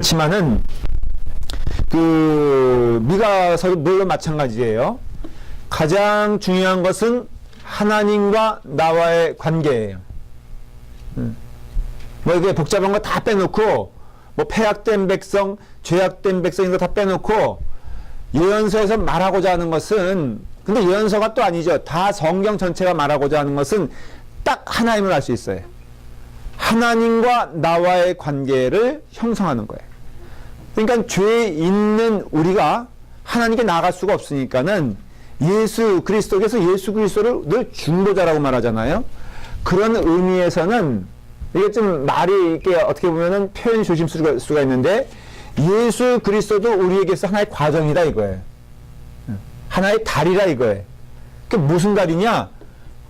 그렇지만은 그 미가서도 물론 마찬가지예요. 가장 중요한 것은 하나님과 나와의 관계예요. 뭐 이게 복잡한 거 다 빼놓고 뭐 패약된 백성, 죄악된 백성 이거 다 빼놓고 예언서에서 말하고자 하는 것은, 근데 예언서가 또 아니죠. 다 성경 전체가 말하고자 하는 것은 딱 하나임을 알 수 있어요. 하나님과 나와의 관계를 형성하는 거예요. 그러니까 죄 있는 우리가 하나님께 나아갈 수가 없으니까는 예수 그리스도께서 예수 그리스도를 늘 중보자라고 말하잖아요. 그런 의미에서는 이게 좀 말이 이렇게 어떻게 보면은 표현이 조심스러울 수가 있는데, 예수 그리스도도 우리에게서 하나의 과정이다 이거예요. 하나의 달이라 이거예요. 그 무슨 달이냐?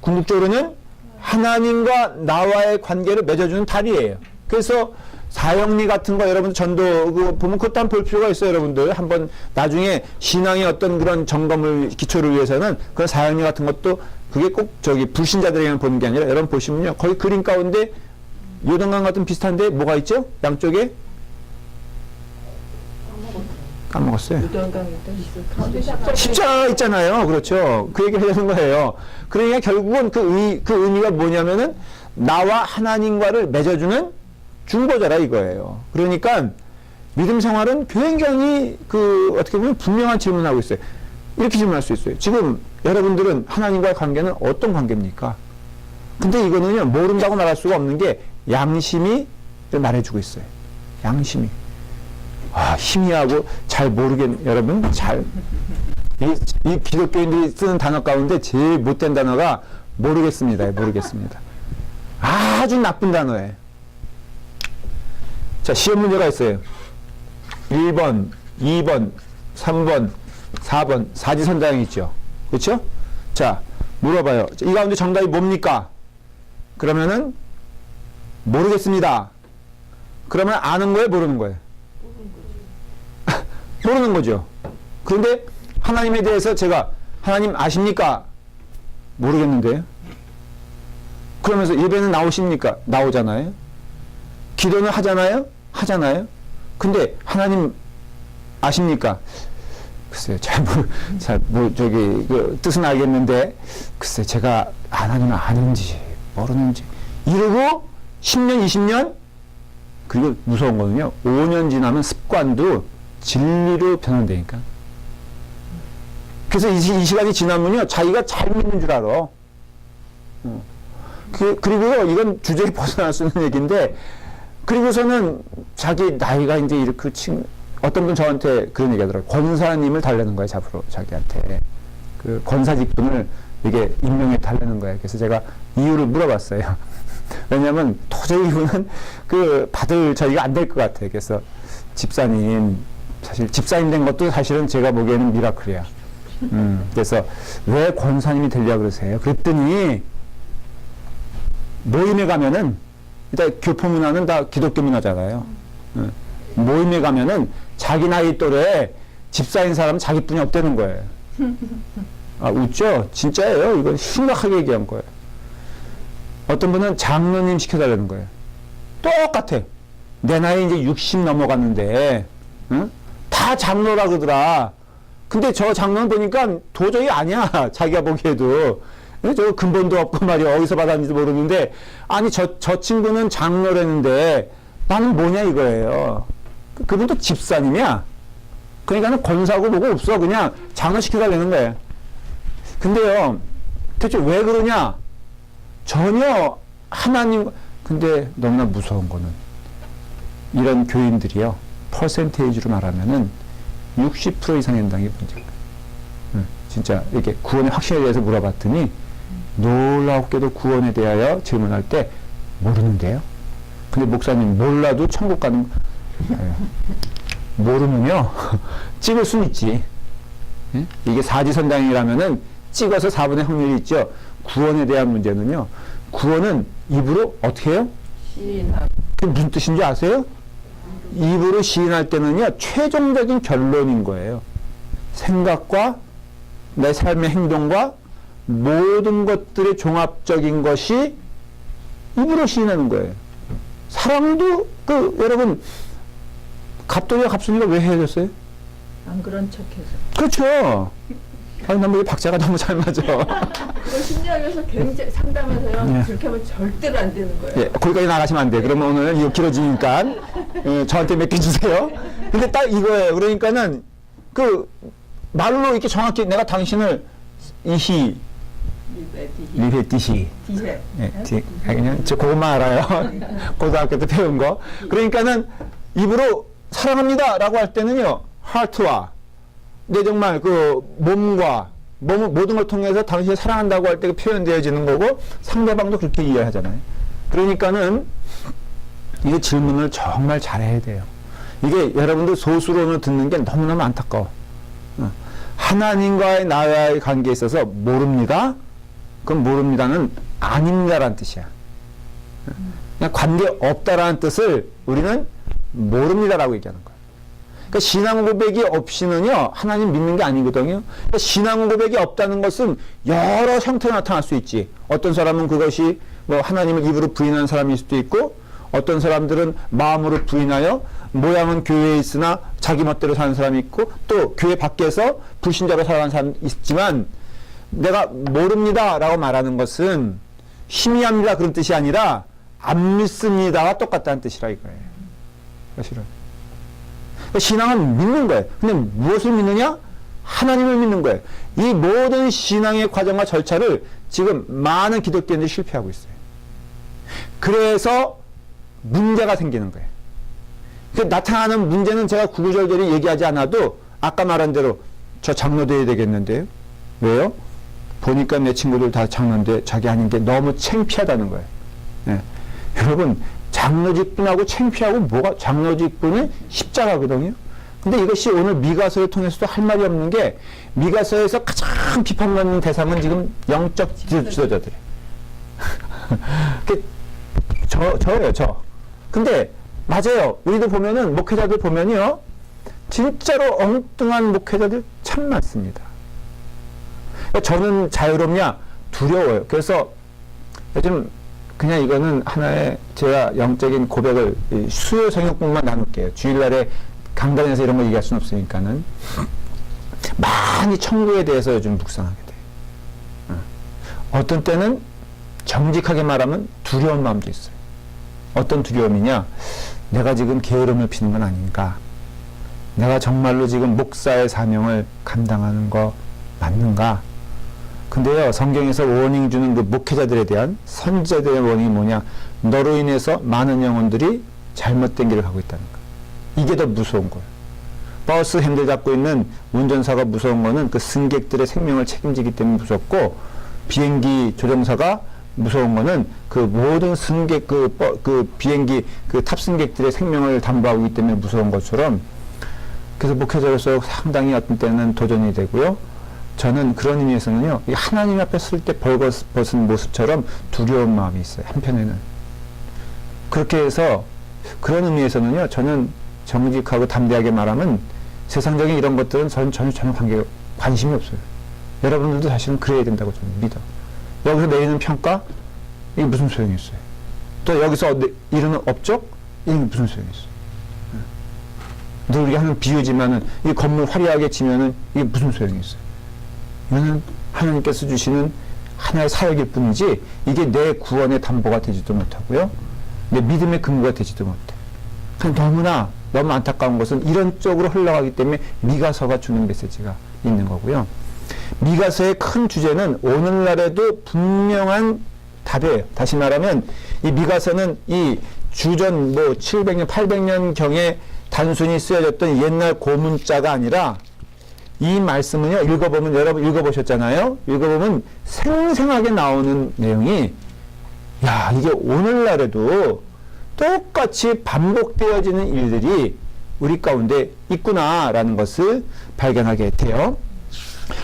궁극적으로는 하나님과 나와의 관계를 맺어주는 달이에요. 그래서 사형리 같은 거 여러분 전도 보면 그것도 한번 볼 필요가 있어요. 여러분들 한번 나중에 신앙의 어떤 그런 점검을 기초를 위해서는 그런 사형리 같은 것도 그게 꼭 저기 불신자들에게만 보는 게 아니라 여러분 보시면요, 거기 그림 가운데 요단강 같은 비슷한데 뭐가 있죠? 양쪽에 까먹었어요. 십자가 있잖아요. 그렇죠. 그 얘기를 하려는 거예요. 그러니까 결국은 그 의미가 뭐냐면은 나와 하나님과를 맺어주는 중보자라 이거예요. 그러니까 믿음 생활은 굉장히 어떻게 보면 분명한 질문을 하고 있어요. 이렇게 질문할 수 있어요. 지금 여러분들은 하나님과의 관계는 어떤 관계입니까? 근데 이거는요, 모른다고 말할 수가 없는 게 양심이 말해주고 있어요. 양심이. 희미하고 잘 여러분, 이 기독교인들이 쓰는 단어 가운데 제일 못된 단어가 모르겠습니다. 모르겠습니다. 아주 나쁜 단어예요. 자, 시험 문제가 있어요. 1번, 2번, 3번, 4번, 사지선다형이 있죠. 그렇죠? 자, 물어봐요. 이 가운데 정답이 뭡니까? 그러면은 모르겠습니다. 그러면 아는 거예요? 모르는 거예요? 모르는 거죠. 그런데 하나님에 대해서 제가 하나님 아십니까? 모르겠는데요. 그러면서 예배는 나오십니까? 나오잖아요. 기도는 하잖아요. 하잖아요. 근데 하나님 아십니까? 글쎄요, 뜻은 알겠는데 글쎄 제가 하나님을 아는지 모르는지 이러고 10년 20년, 그리고 무서운 거는요, 5년 지나면 습관도 진리로 변환되니까. 그래서 이 시간이 지나면요, 자기가 잘 믿는 줄 알아. 그리고 이건 주제에 벗어날 수 있는 얘기인데, 그리고서는 자기 나이가 이제 이렇게 어떤 분 저한테 그런 얘기 하더라고요. 권사님을 달래는 거예요, 잡으러, 자기한테. 그 권사 직분을 이게 임명해 달래는 거예요. 그래서 제가 이유를 물어봤어요. 왜냐면 도저히 이유는 받을 저희가 안 될 것 같아요. 그래서 집사님, 사실 집사님 된 것도 사실은 제가 보기에는 미라클이야. 그래서 왜 권사님이 되려고 그러세요? 그랬더니 모임에 가면은, 일단 교포 문화는 다 기독교 문화잖아요. 모임에 가면은 자기 나이 또래 집사인 사람은 자기뿐이 없다는 거예요. 웃죠? 진짜예요. 이건 심각하게 얘기한 거예요. 어떤 분은 장로님 시켜달라는 거예요. 똑같아. 내 나이 이제 60 넘어갔는데, 다 장로라 그러더라. 근데 저 장로는 보니까 도저히 아니야. 자기가 보기에도. 저 근본도 없고 말이야. 어디서 받았는지도 모르는데, 아니, 저 친구는 장로라는데, 나는 뭐냐 이거예요. 그분도 집사님이야. 그러니까는 권사고 뭐고 없어. 그냥 장로 시켜달라는 거예요. 근데요, 대체 왜 그러냐? 전혀 하나님, 근데 너무나 무서운 거는, 이런 교인들이요, 퍼센테이지로 말하면은 60% 이상의 연당이 문제예요. 진짜 이렇게 구원의 확신에 대해서 물어봤더니 놀랍게도 구원에 대하여 질문할 때 모르는데요. 근데 목사님 몰라도 천국 가는 모르면요 찍을 수는 있지. 이게 사지선당이라면은 찍어서 4분의 확률이 있죠. 구원에 대한 문제는요, 구원은 입으로 어떻게 해요? 시인하고. 그게 무슨 뜻인지 아세요? 입으로 시인할 때는요, 최종적인 결론인 거예요. 생각과 내 삶의 행동과 모든 것들의 종합적인 것이 입으로 시인하는 거예요. 사랑도 여러분 갑돌이와 갑순이가 왜 헤어졌어요? 안 그런 척해서. 그렇죠. 아니, 나뭐 박자가 너무 잘 맞아. 그거 심리학에서 굉장히 상담해서요. 예. 그렇게 하면 절대로 안 되는 거예요. 예, 거기까지 나가시면 안 돼. 그러면 오늘 이거 길어지니까 저한테 맡겨주세요. 근데 딱 이거예요. 그러니까는 그 말로 이렇게 정확히 내가 당신을 이히 리베티시 디세. 그냥 저 그것만 알아요. 고등학교 때 배운 거. 그러니까는 입으로 사랑합니다라고 할 때는요, 하트와 내 정말 그 몸과 모든 걸 통해서 당신을 사랑한다고 할 때 표현되어지는 거고 상대방도 그렇게 이해하잖아요. 그러니까는 이 질문을 정말 잘해야 돼요. 이게 여러분들 소수론을 듣는 게 너무너무 안타까워. 하나님과의 나와의 관계에 있어서 모릅니다. 그럼 모릅니다는 아닙니다라는 뜻이야. 그냥 관계 없다라는 뜻을 우리는 모릅니다라고 얘기하는 거야. 그러니까 신앙 고백이 없이는요, 하나님 믿는 게 아니거든요. 그러니까 신앙 고백이 없다는 것은 여러 형태로 나타날 수 있지. 어떤 사람은 그것이 뭐 하나님을 입으로 부인하는 사람일 수도 있고, 어떤 사람들은 마음으로 부인하여 모양은 교회에 있으나 자기 멋대로 사는 사람이 있고, 또 교회 밖에서 불신자로 살아가는 사람이 있지만, 내가 모릅니다 라고 말하는 것은 희미합니다 그런 뜻이 아니라 안 믿습니다와 똑같다는 뜻이라 이거예요. 사실은. 신앙은 믿는 거예요. 근데 무엇을 믿느냐? 하나님을 믿는 거예요. 이 모든 신앙의 과정과 절차를 지금 많은 기독교인들이 실패하고 있어요. 그래서 문제가 생기는 거예요. 그 나타나는 문제는 제가 구구절절히 얘기하지 않아도 아까 말한 대로 저 장로 돼야 되겠는데요. 왜요? 보니까 내 친구들 다 장로인데 자기 하는 게 너무 창피하다는 거예요. 예. 여러분, 장로직분하고 창피하고 뭐가, 장로직분은 십자가거든요. 근데 이것이 오늘 미가서를 통해서도 할 말이 없는 게, 미가서에서 가장 비판받는 대상은 지금 영적 지도자들이에요. 저예요, 저. 근데 맞아요. 우리도 보면은 목회자들 보면요, 진짜로 엉뚱한 목회자들 참 많습니다. 저는 자유롭냐? 두려워요. 그래서 요즘 그냥 이거는 하나의 제가 영적인 고백을 수요 성역분만 나눌게요. 주일날에 강단에서 이런 거 얘기할 수는 없으니까는. 많이 천국에 대해서 요즘 묵상하게 돼요. 어떤 때는 정직하게 말하면 두려운 마음도 있어요. 어떤 두려움이냐? 내가 지금 게으름을 피는 건 아닌가? 내가 정말로 지금 목사의 사명을 감당하는 거 맞는가? 근데요, 성경에서 워닝 주는 그 목회자들에 대한 선지자들의 워닝이 뭐냐? 너로 인해서 많은 영혼들이 잘못된 길을 가고 있다는 거예요. 이게 더 무서운 거예요. 버스 핸들 잡고 있는 운전사가 무서운 거는 그 승객들의 생명을 책임지기 때문에 무섭고, 비행기 조종사가 무서운 거는 그 모든 승객, 그 비행기 그 탑승객들의 생명을 담보하고 있기 때문에 무서운 것처럼, 그래서 목회자로서 상당히 어떤 때는 도전이 되고요. 저는 그런 의미에서는요, 하나님 앞에 설 때 벌거벗은 모습처럼 두려운 마음이 있어요. 한편에는. 그렇게 해서 그런 의미에서는요, 저는 정직하고 담대하게 말하면 세상적인 이런 것들은 저는 전혀 관심이 없어요. 여러분들도 사실은 그래야 된다고 저는 믿어. 여기서 내리는 평가? 이게 무슨 소용이 있어요? 또 여기서 이루는 업적? 이게 무슨 소용이 있어요? 늘 우리가 하는 비유지만은 이 건물 화려하게 지면은 이게 무슨 소용이 있어요? 이거는 하나님께서 주시는 하나의 사역일 뿐이지 이게 내 구원의 담보가 되지도 못하고요. 내 믿음의 근거가 되지도 못해. 너무 안타까운 것은 이런 쪽으로 흘러가기 때문에 미가서가 주는 메시지가 있는 거고요. 미가서의 큰 주제는 오늘날에도 분명한 답이에요. 다시 말하면 이 미가서는 이 주전 700년, 800년경에 단순히 쓰여졌던 옛날 고문자가 아니라 이 말씀은요, 읽어보면, 여러분 읽어보셨잖아요? 읽어보면 생생하게 나오는 내용이, 야, 이게 오늘날에도 똑같이 반복되어지는 일들이 우리 가운데 있구나라는 것을 발견하게 돼요.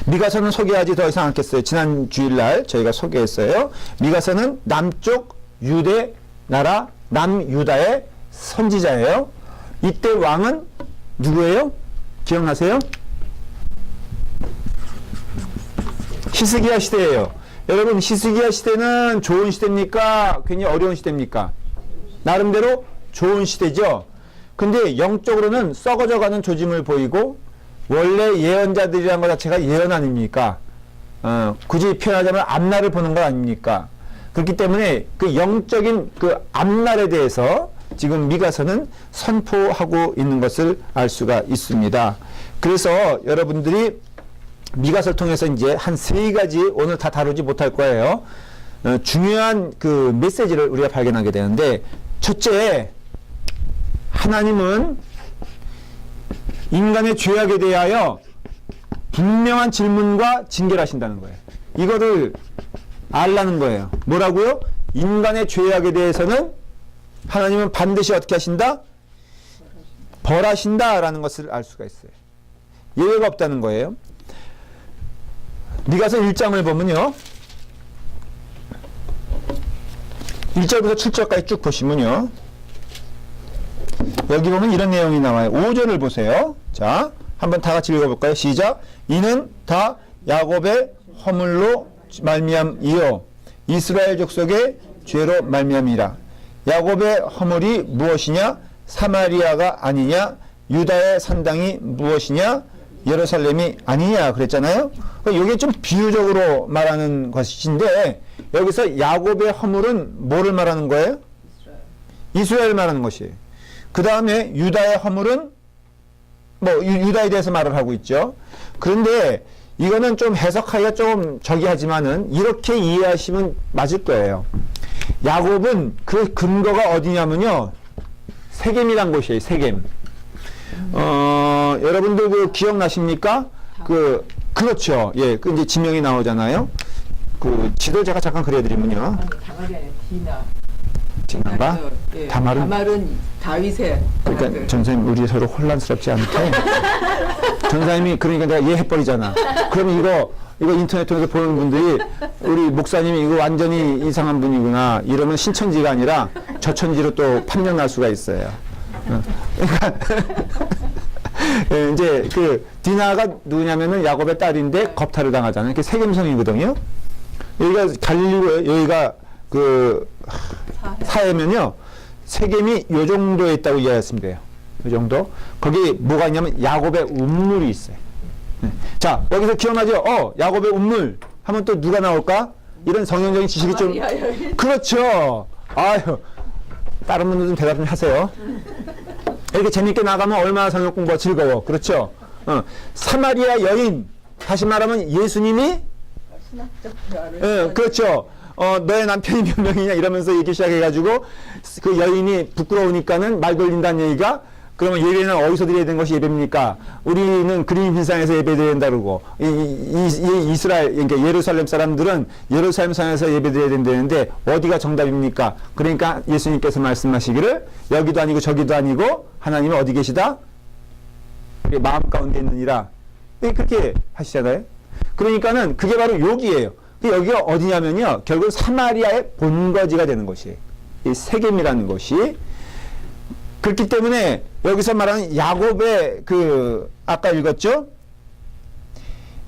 미가서는 소개하지 더 이상 않겠어요. 지난 주일날 저희가 소개했어요. 미가서는 남쪽 유대 나라, 남유다의 선지자예요. 이때 왕은 누구예요? 기억나세요? 히스기야 시대예요. 여러분, 히스기야 시대는 좋은 시대입니까? 굉장히 어려운 시대입니까? 나름대로 좋은 시대죠. 근데 영적으로는 썩어져가는 조짐을 보이고 원래 예언자들이라는 것 자체가 예언 아닙니까? 굳이 표현하자면 앞날을 보는 것 아닙니까? 그렇기 때문에 그 영적인 그 앞날에 대해서 지금 미가서는 선포하고 있는 것을 알 수가 있습니다. 그래서 여러분들이 미가서를 통해서 이제 한 3가지 오늘 다 다루지 못할 거예요. 중요한 그 메시지를 우리가 발견하게 되는데, 첫째, 하나님은 인간의 죄악에 대하여 분명한 질문과 징계를 하신다는 거예요. 이거를 알라는 거예요. 뭐라고요? 인간의 죄악에 대해서는 하나님은 반드시 어떻게 하신다? 벌하신다라는 것을 알 수가 있어요. 예외가 없다는 거예요. 미가서 1장을 보면요. 1절부터 7절까지 쭉 보시면요. 여기 보면 이런 내용이 나와요. 5절을 보세요. 자, 한번 다 같이 읽어볼까요? 시작. 이는 다 야곱의 허물로 말미암이요 이스라엘 족속의 죄로 말미암이라. 야곱의 허물이 무엇이냐? 사마리아가 아니냐? 유다의 산당이 무엇이냐? 예루살렘이 아니냐 그랬잖아요. 이게 좀 비유적으로 말하는 것인데, 여기서 야곱의 허물은 뭐를 말하는 거예요? 이스라엘 말하는 것이에요. 그 다음에 유다의 허물은 뭐 유다에 대해서 말을 하고 있죠. 그런데 이거는 좀 해석하기가 좀 저기 하지만은 이렇게 이해하시면 맞을 거예요. 야곱은 그 근거가 어디냐면요, 세겜이란 곳이에요. 세겜. 여러분들 그 기억나십니까? 그렇죠. 예, 그 이제 지명이 나오잖아요. 그 지도 제가 잠깐 그려드리면요. 다말이 아니라 디나. 디나가? 예. 다말은? 다말은 다윗의. 그러니까 아들. 전사님 우리 서로 혼란스럽지 않게. 전사님이 그러니까 내가 이해해버리잖아. 그러면 이거 인터넷 통해서 보는 분들이 우리 목사님이 이거 완전히 이상한 분이구나 이러면 신천지가 아니라 저천지로 또 판명 날 수가 있어요. 그러니까 예, 이제 그 디나가 누구냐면은 야곱의 딸인데 겁탈을 당하잖아요. 이게 세겜성이거든요. 여기가 갈릴리고 여기가 그 사해면요, 세겜이 요 정도에 있다고 이해하시면 돼요. 요 정도. 거기 뭐가 있냐면 야곱의 운물이 있어요. 네. 자, 여기서 기억나죠? 야곱의 운물 하면 또 누가 나올까? 이런 성경적인 지식이 좀 그렇죠. 아유, 다른 분들 좀 대답 좀 하세요. 이렇게 재밌게 나가면 얼마나 성경 공부가 즐거워. 그렇죠? 사마리아 여인, 다시 말하면 예수님이 그렇죠. 너의 남편이 몇 명이냐 이러면서 얘기 시작해가지고 그 여인이 부끄러우니까는 말 돌린다는 얘기가, 그러면 예배는 어디서 드려야 되는 것이 예배입니까? 우리는 그림 빈상에서 예배드려야 된다 그러고, 이스라엘, 그러니까 예루살렘 사람들은 예루살렘 산에서 예배드려야 된다는데 어디가 정답입니까? 그러니까 예수님께서 말씀하시기를 여기도 아니고 저기도 아니고 하나님은 어디 계시다? 마음 가운데 있느니라. 그렇게 하시잖아요. 그러니까는 그게 바로 여기예요. 여기가 어디냐면요, 결국 사마리아의 본거지가 되는 것이에요. 이 세겜이라는 것이. 그렇기 때문에 여기서 말하는 야곱의 아까 읽었죠?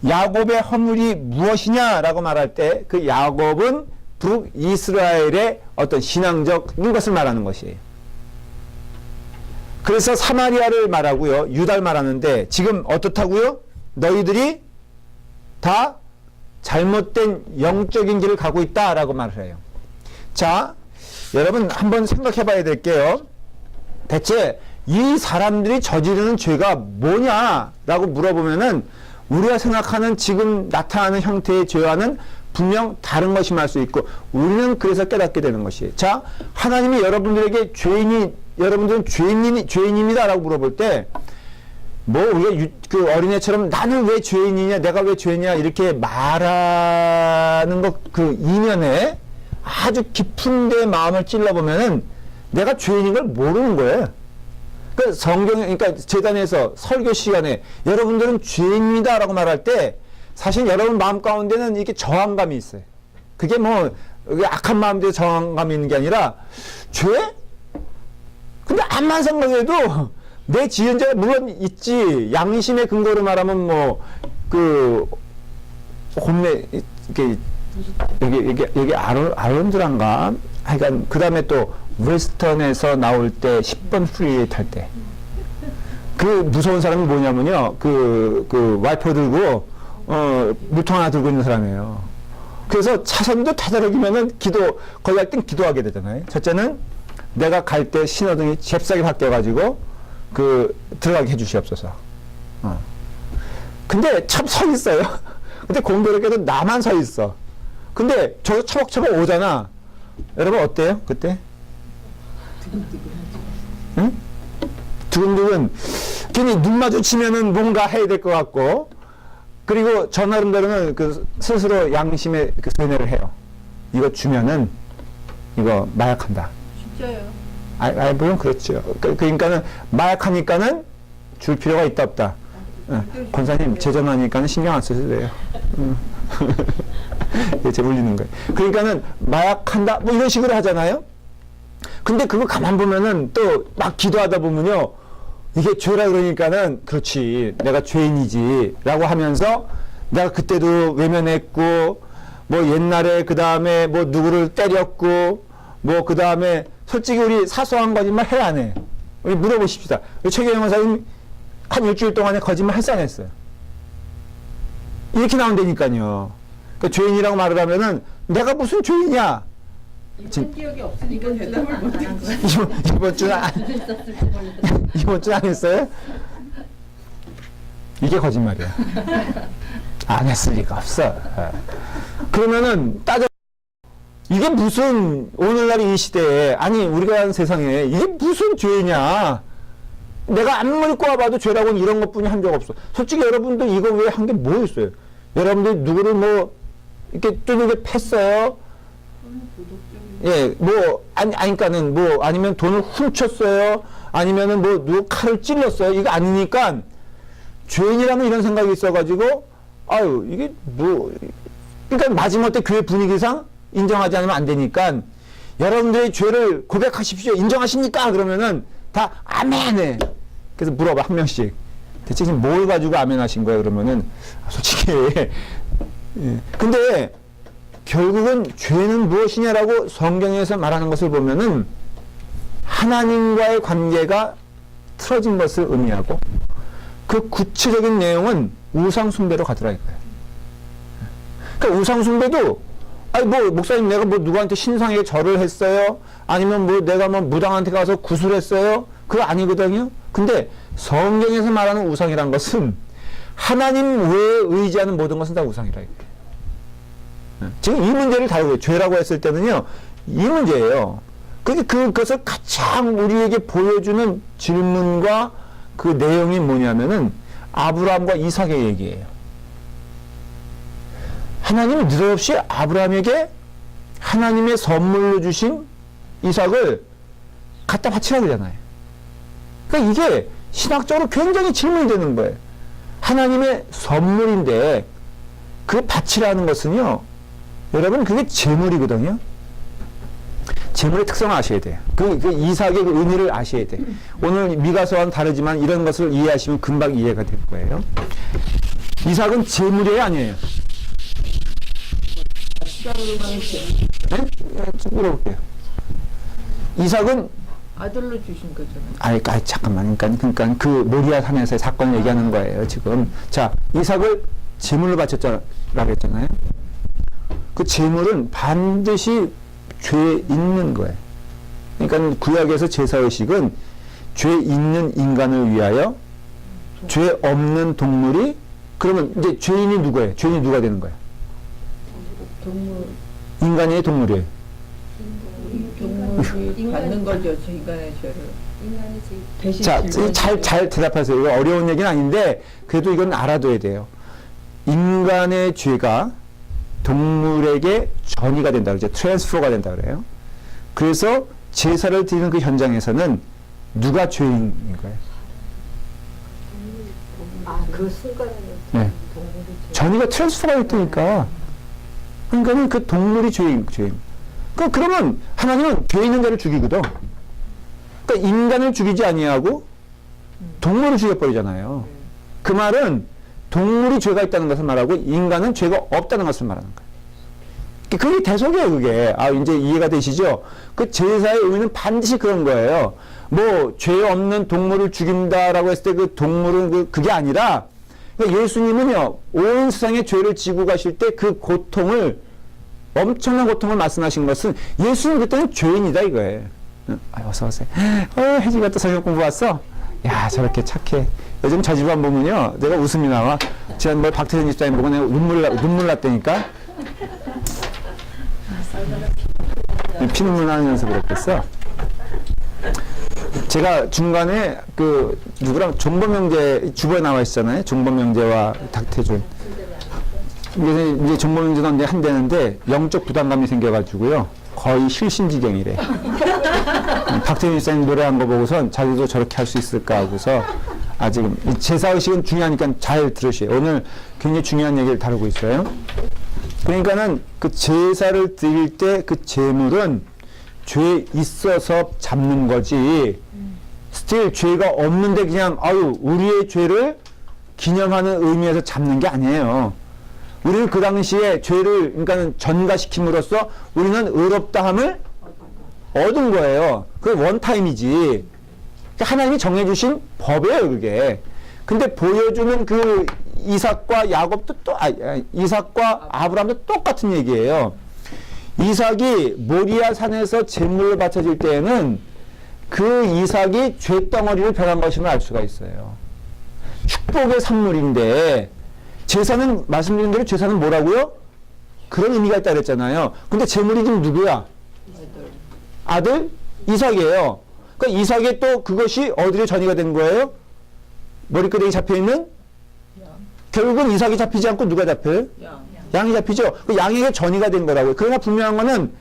야곱의 허물이 무엇이냐라고 말할 때 그 야곱은 북이스라엘의 어떤 신앙적인 것을 말하는 것이에요. 그래서 사마리아를 말하고요, 유다를 말하는데 지금 어떻다고요? 너희들이 다 잘못된 영적인 길을 가고 있다라고 말을 해요. 자, 여러분 한번 생각해 봐야 될게요. 대체 이 사람들이 저지르는 죄가 뭐냐라고 물어보면은 우리가 생각하는 지금 나타나는 형태의 죄와는 분명 다른 것이 말 수 있고, 우리는 그래서 깨닫게 되는 것이에요. 자, 하나님이 여러분들에게 여러분들은 죄인입니다라고 물어볼 때, 우리가 그 어린애처럼 나는 왜 죄인이냐, 내가 왜 죄냐, 이렇게 말하는 것, 그 이면에 아주 깊은 데 마음을 찔러보면은 내가 죄인인 걸 모르는 거예요. 그러니까 재단에서 설교 시간에 여러분들은 죄인입니다라고 말할 때 사실 여러분 마음 가운데는 이렇게 저항감이 있어요. 그게 악한 마음대로 저항감이 있는 게 아니라 죄? 근데 암만 생각해도 내 지은 죄가 물론 있지. 양심의 근거로 말하면 혼내, 여기 아론드란가? 하여간 그 다음에 또 웨스턴에서 나올 때 10번 프리웨이 탈 때 그 무서운 사람이 뭐냐면요, 그 와이퍼 들고 물통 하나 들고 있는 사람이에요. 그래서 차선도 되도록이면은 거기 갈 땐 기도하게 되잖아요. 첫째는 내가 갈 때 신호등이 잽싸게 바뀌어가지고 들어가게 해주시옵소서. 근데 참 서 있어요. 근데 공교롭게도 나만 서 있어. 근데 저 처벅처벅 오잖아. 여러분 어때요? 그때? 응? 두근두근. 괜히 눈 마주치면은 뭔가 해야 될 것 같고, 그리고 저 나름대로는 스스로 양심의 세뇌를 해요. 이거 주면은 이거 마약한다. 진짜요? 물론 그렇죠. 그러니까는 마약하니까는 줄 필요가 있다 없다. 권사님 제전하니까는 신경 안 쓰셔도 돼요. 재물리는 거예요. 그러니까는 마약한다 뭐 이런 식으로 하잖아요. 근데 그거 가만 보면은 또 막 기도하다 보면요, 이게 죄라 그러니까는 그렇지 내가 죄인이지 라고 하면서 내가 그때도 외면했고 뭐 옛날에 그 다음에 뭐 누구를 때렸고 뭐 그 다음에 솔직히 우리 사소한 거짓말 해 안 해? 우리 물어보십시다. 최경영 원사님 한 일주일 동안에 거짓말 했어 안 했어요? 이렇게 나온다니까요. 그러니까 죄인이라고 말을 하면은 내가 무슨 죄인이야? 이번 기억이 없으니까 대답을 못해. 이번 주는 이번 주 안 했어요? 이게 거짓말이야. 안 했을 리가 없어. 그러면은 이게 무슨 오늘날 이 시대에, 아니 우리가 사는 세상에 이게 무슨 죄냐? 내가 아무리 꼬아봐도 죄라고는 이런 것뿐이 한 적 없어. 솔직히 여러분들 이거 외에 한 게 뭐 있어요? 여러분들 누구를 뭐 이렇게 두들겨 팼어요? 예, 뭐 아니까는 뭐 아니면 돈을 훔쳤어요? 아니면은 뭐 누구 칼을 찔렀어요? 이거 아니니까 죄인이라면 이런 생각이 있어가지고 아유 이게 뭐, 그러니까 마지못해 교회 분위기상 인정하지 않으면 안 되니까 여러분들의 죄를 고백하십시오. 인정하십니까? 그러면은 다 아멘해. 그래서 물어봐 한 명씩. 대체 지금 뭘 가지고 아멘 하신 거예요? 그러면은 솔직히 예. 근데 결국은 죄는 무엇이냐라고 성경에서 말하는 것을 보면은 하나님과의 관계가 틀어진 것을 의미하고 그 구체적인 내용은 우상숭배로 가더라 이거예요. 그러니까 우상숭배도 아니 뭐 목사님 내가 뭐 누구한테 신상에게 절을 했어요? 아니면 뭐 내가 뭐 무당한테 가서 구술했어요? 그거 아니거든요. 근데 성경에서 말하는 우상이란 것은 하나님 외에 의지하는 모든 것은 다 우상이라 이거예요. 지금 이 문제를 다루고 죄라고 했을 때는요, 이 문제예요. 그것을 가장 우리에게 보여주는 질문과 그 내용이 뭐냐면은 아브라함과 이삭의 얘기예요. 하나님은 느닷없이 아브라함에게 하나님의 선물로 주신 이삭을 갖다 바치라 그러잖아요. 그러니까 이게 신학적으로 굉장히 질문이 되는 거예요. 하나님의 선물인데 그 바치라는 것은요, 여러분 그게 재물이거든요. 재물의 특성을 아셔야 돼요. 그 이삭의 그 의미를 아셔야 돼요. 오늘 미가서와는 다르지만 이런 것을 이해하시면 금방 이해가 될 거예요. 이삭은 재물이에요, 아니에요? 네? 좀 물어볼게요. 이삭은 아들로 주신 거잖아요. 아니, 잠깐만. 그러니까 그 모리아 산에서의 사건을 얘기하는 거예요, 지금. 자, 이삭을 제물로 바쳤다라고 했잖아요. 그 제물은 반드시 죄 있는 거예요. 그러니까 구약에서 제사의식은 죄 있는 인간을 위하여 죄 없는 동물이, 그러면 이제 죄인이 누구예요? 죄인이 누가 되는 거예요? 동물. 인간이 동물이에요. 동물이 받는 거죠, 인간의 죄를. 대신 자, 잘 대답하세요. 이거 어려운 얘기는 아닌데 그래도 이건 알아둬야 돼요. 인간의 죄가 동물에게 전이가 된다 그러죠. 트랜스퍼가 된다 그래요. 그래서 제사를 드리는 그 현장에서는 누가 죄인인 거예요? 그 순간에는 네. 전이가 트랜스퍼가 됐다니까. 그러니까는 그 동물이 죄인. 그러면 하나님은 죄 있는 자를 죽이거든. 그러니까 인간을 죽이지 아니하고 동물을 죽여버리잖아요. 그 말은 동물이 죄가 있다는 것을 말하고 인간은 죄가 없다는 것을 말하는 거예요. 그게 대속이에요, 그게. 아, 이제 이해가 되시죠? 그 제사의 의미는 반드시 그런 거예요. 뭐, 죄 없는 동물을 죽인다라고 했을 때 그 동물은 그게 아니라, 그러니까 예수님은요, 온 세상의 죄를 지고 가실 때 그 고통을, 엄청난 고통을 말씀하신 것은 예수님 그때는 죄인이다, 이거예요. 아, 어서오세요. 혜지가 또 성경 공부 왔어? 야, 저렇게 착해. 요즘 저 집안 보면요, 내가 웃음이 나와. 지난번에 박태선 집사님 보고 내가 눈물 났다니까? 피눈물 나는 연습을 했겠어. 제가 중간에 그 누구랑 종범영재 주보에 나와 있잖아요. 종범영재와 닥태준. 이제 종범영재는 이제 한대는데 영적 부담감이 생겨가지고요. 거의 실신지경이래. 박태준 집사님 노래한 거 보고선 자기도 저렇게 할 수 있을까 하고서 아직 제사의식은 중요하니까 잘 들으세요. 오늘 굉장히 중요한 얘기를 다루고 있어요. 그러니까는 그 제사를 드릴 때 그 제물은 죄 있어서 잡는 거지. 스틸 죄가 없는데 그냥 아유 우리의 죄를 기념하는 의미에서 잡는 게 아니에요. 우리는 그 당시에 죄를 그러니까는 전가시킴으로써 우리는 의롭다함을 얻은 거예요. 그게 원타임이지. 그러니까 하나님이 정해주신 법이에요, 그게. 근데 보여주는 그 이삭과 야곱도 이삭과 아브라함도 똑같은 얘기예요. 이삭이 모리아 산에서 제물로 바쳐질 때에는 그 이삭이 죄덩어리를 변한 것임을 알 수가 있어요. 축복의 산물인데 제사는 말씀드린 대로 제사는 뭐라고요? 그런 의미가 있다 그랬잖아요. 근데 제물이 지금 누구야? 아들 이삭이에요. 그러니까 이삭의 또 그것이 어디로 전이가 된 거예요? 머리끄댕이 잡혀있는? 결국은 이삭이 잡히지 않고 누가 잡혀요? 양이 잡히죠. 그 양에게 전이가 된 거라고요. 그러나 분명한 거는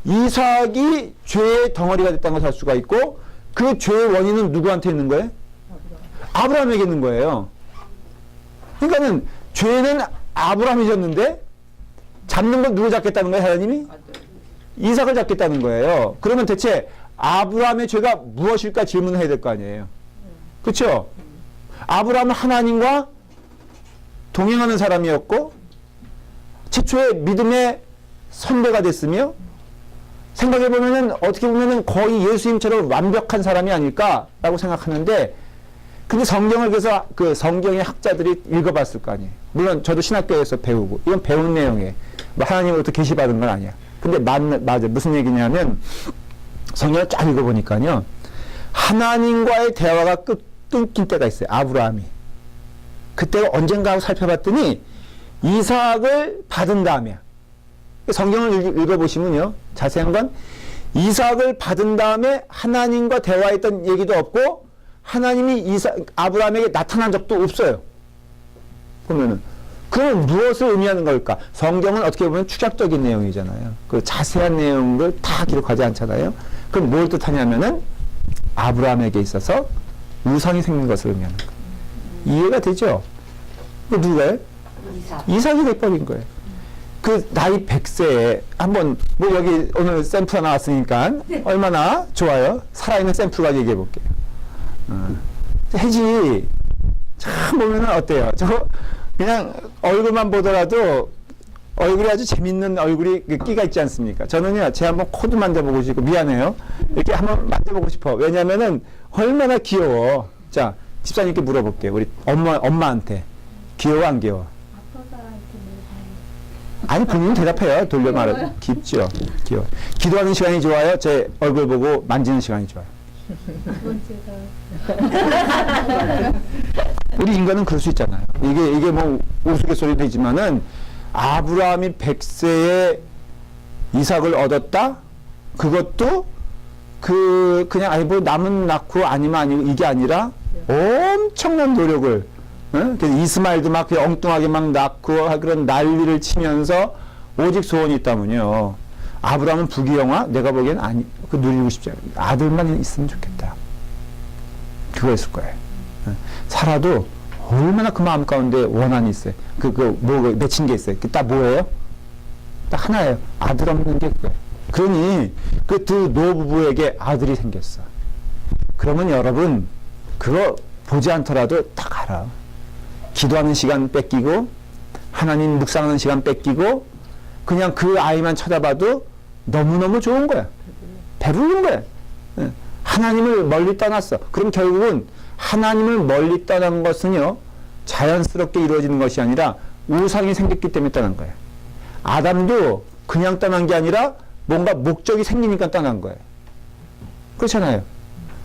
이삭이 죄의 덩어리가 됐다는 것을 알 수가 있고 그 죄의 원인은 누구한테 있는 거예요? 아브라함에게 있는 거예요. 그러니까는 죄는 아브라함이 졌는데 잡는 건 누구 잡겠다는 거예요, 하나님이? 이삭을 잡겠다는 거예요. 그러면 대체 아브라함의 죄가 무엇일까 질문을 해야 될 거 아니에요. 그렇죠? 아브라함은 하나님과 동행하는 사람이었고 최초의 믿음의 선배가 됐으며 생각해보면은 어떻게 보면은 거의 예수님처럼 완벽한 사람이 아닐까라고 생각하는데 근데 성경을 그래서 그 성경의 학자들이 읽어봤을 거 아니에요. 물론 저도 신학교에서 배우고 이건 배운 내용이에요. 뭐 하나님으로부터 계시받은 건 아니야. 근데 맞아. 무슨 얘기냐면 성경을 쫙 읽어보니까요. 하나님과의 대화가 끊긴 때가 있어요. 아브라함이. 그때가 언젠가 하고 살펴봤더니 이삭을 받은 다음이야. 성경을 읽어보시면요. 자세한 건 이삭을 받은 다음에 하나님과 대화했던 얘기도 없고 하나님이 아브라함에게 나타난 적도 없어요. 보면은. 그럼 무엇을 의미하는 걸까? 성경은 어떻게 보면 추격적인 내용이잖아요. 그 자세한 내용을 다 기록하지 않잖아요. 그럼 뭘 뜻하냐면은 아브라함에게 있어서 우상이 생긴 것을 의미하는 거예요. 이해가 되죠? 그 누가요? 이삭이 돼버린 거예요. 그 나이 100세에 한번 뭐 여기 오늘 샘플 나왔으니까 얼마나 좋아요? 살아있는 샘플 가지고 얘기해 볼게요. 혜지 참 보면은 어때요? 저 그냥 얼굴만 보더라도 얼굴이 아주 재밌는 얼굴이 끼가 있지 않습니까? 저는요, 제 한번 코도 만져보고 싶고 미안해요. 이렇게 한번 만져보고 싶어. 왜냐면은 얼마나 귀여워. 자, 집사님께 물어볼게요. 우리 엄마한테 귀여워 안 귀여워? 아니 본인은 대답해요. 돌려 말하고 깊죠. 귀여워. 기도하는 시간이 좋아요. 제 얼굴 보고 만지는 시간이 좋아요. 우리 인간은 그럴 수 있잖아요. 이게 뭐 우스갯소리 되지만은 아브라함이 100세에 이삭을 얻었다? 그것도 그냥 아니 뭐 남은 낳고 아니면 아니고 이게 아니라 엄청난 노력을 그래서 이스마엘도 막 그냥 엉뚱하게 막 낳고 그런 난리를 치면서 오직 소원이 있다면요. 아브라함은 부귀영화 내가 보기엔 그 누리고 싶지 않아요. 아들만 있으면 좋겠다. 그거였을 거예요. 살아도 얼마나 그 마음 가운데 원한이 있어요. 맺힌 게 있어요. 딱 뭐예요? 딱 하나예요. 아들 없는 게 그거예요. 그러니 그 두 노부부에게 아들이 생겼어. 그러면 여러분 그거 보지 않더라도 딱 알아. 기도하는 시간 뺏기고 하나님 묵상하는 시간 뺏기고 그냥 그 아이만 쳐다봐도 너무너무 좋은 거야. 배부른 거야. 예. 하나님을 멀리 떠났어. 그럼 결국은 하나님을 멀리 떠난 것은요, 자연스럽게 이루어지는 것이 아니라 우상이 생겼기 때문에 떠난 거예요. 아담도 그냥 떠난 게 아니라 뭔가 목적이 생기니까 떠난 거예요. 그렇잖아요.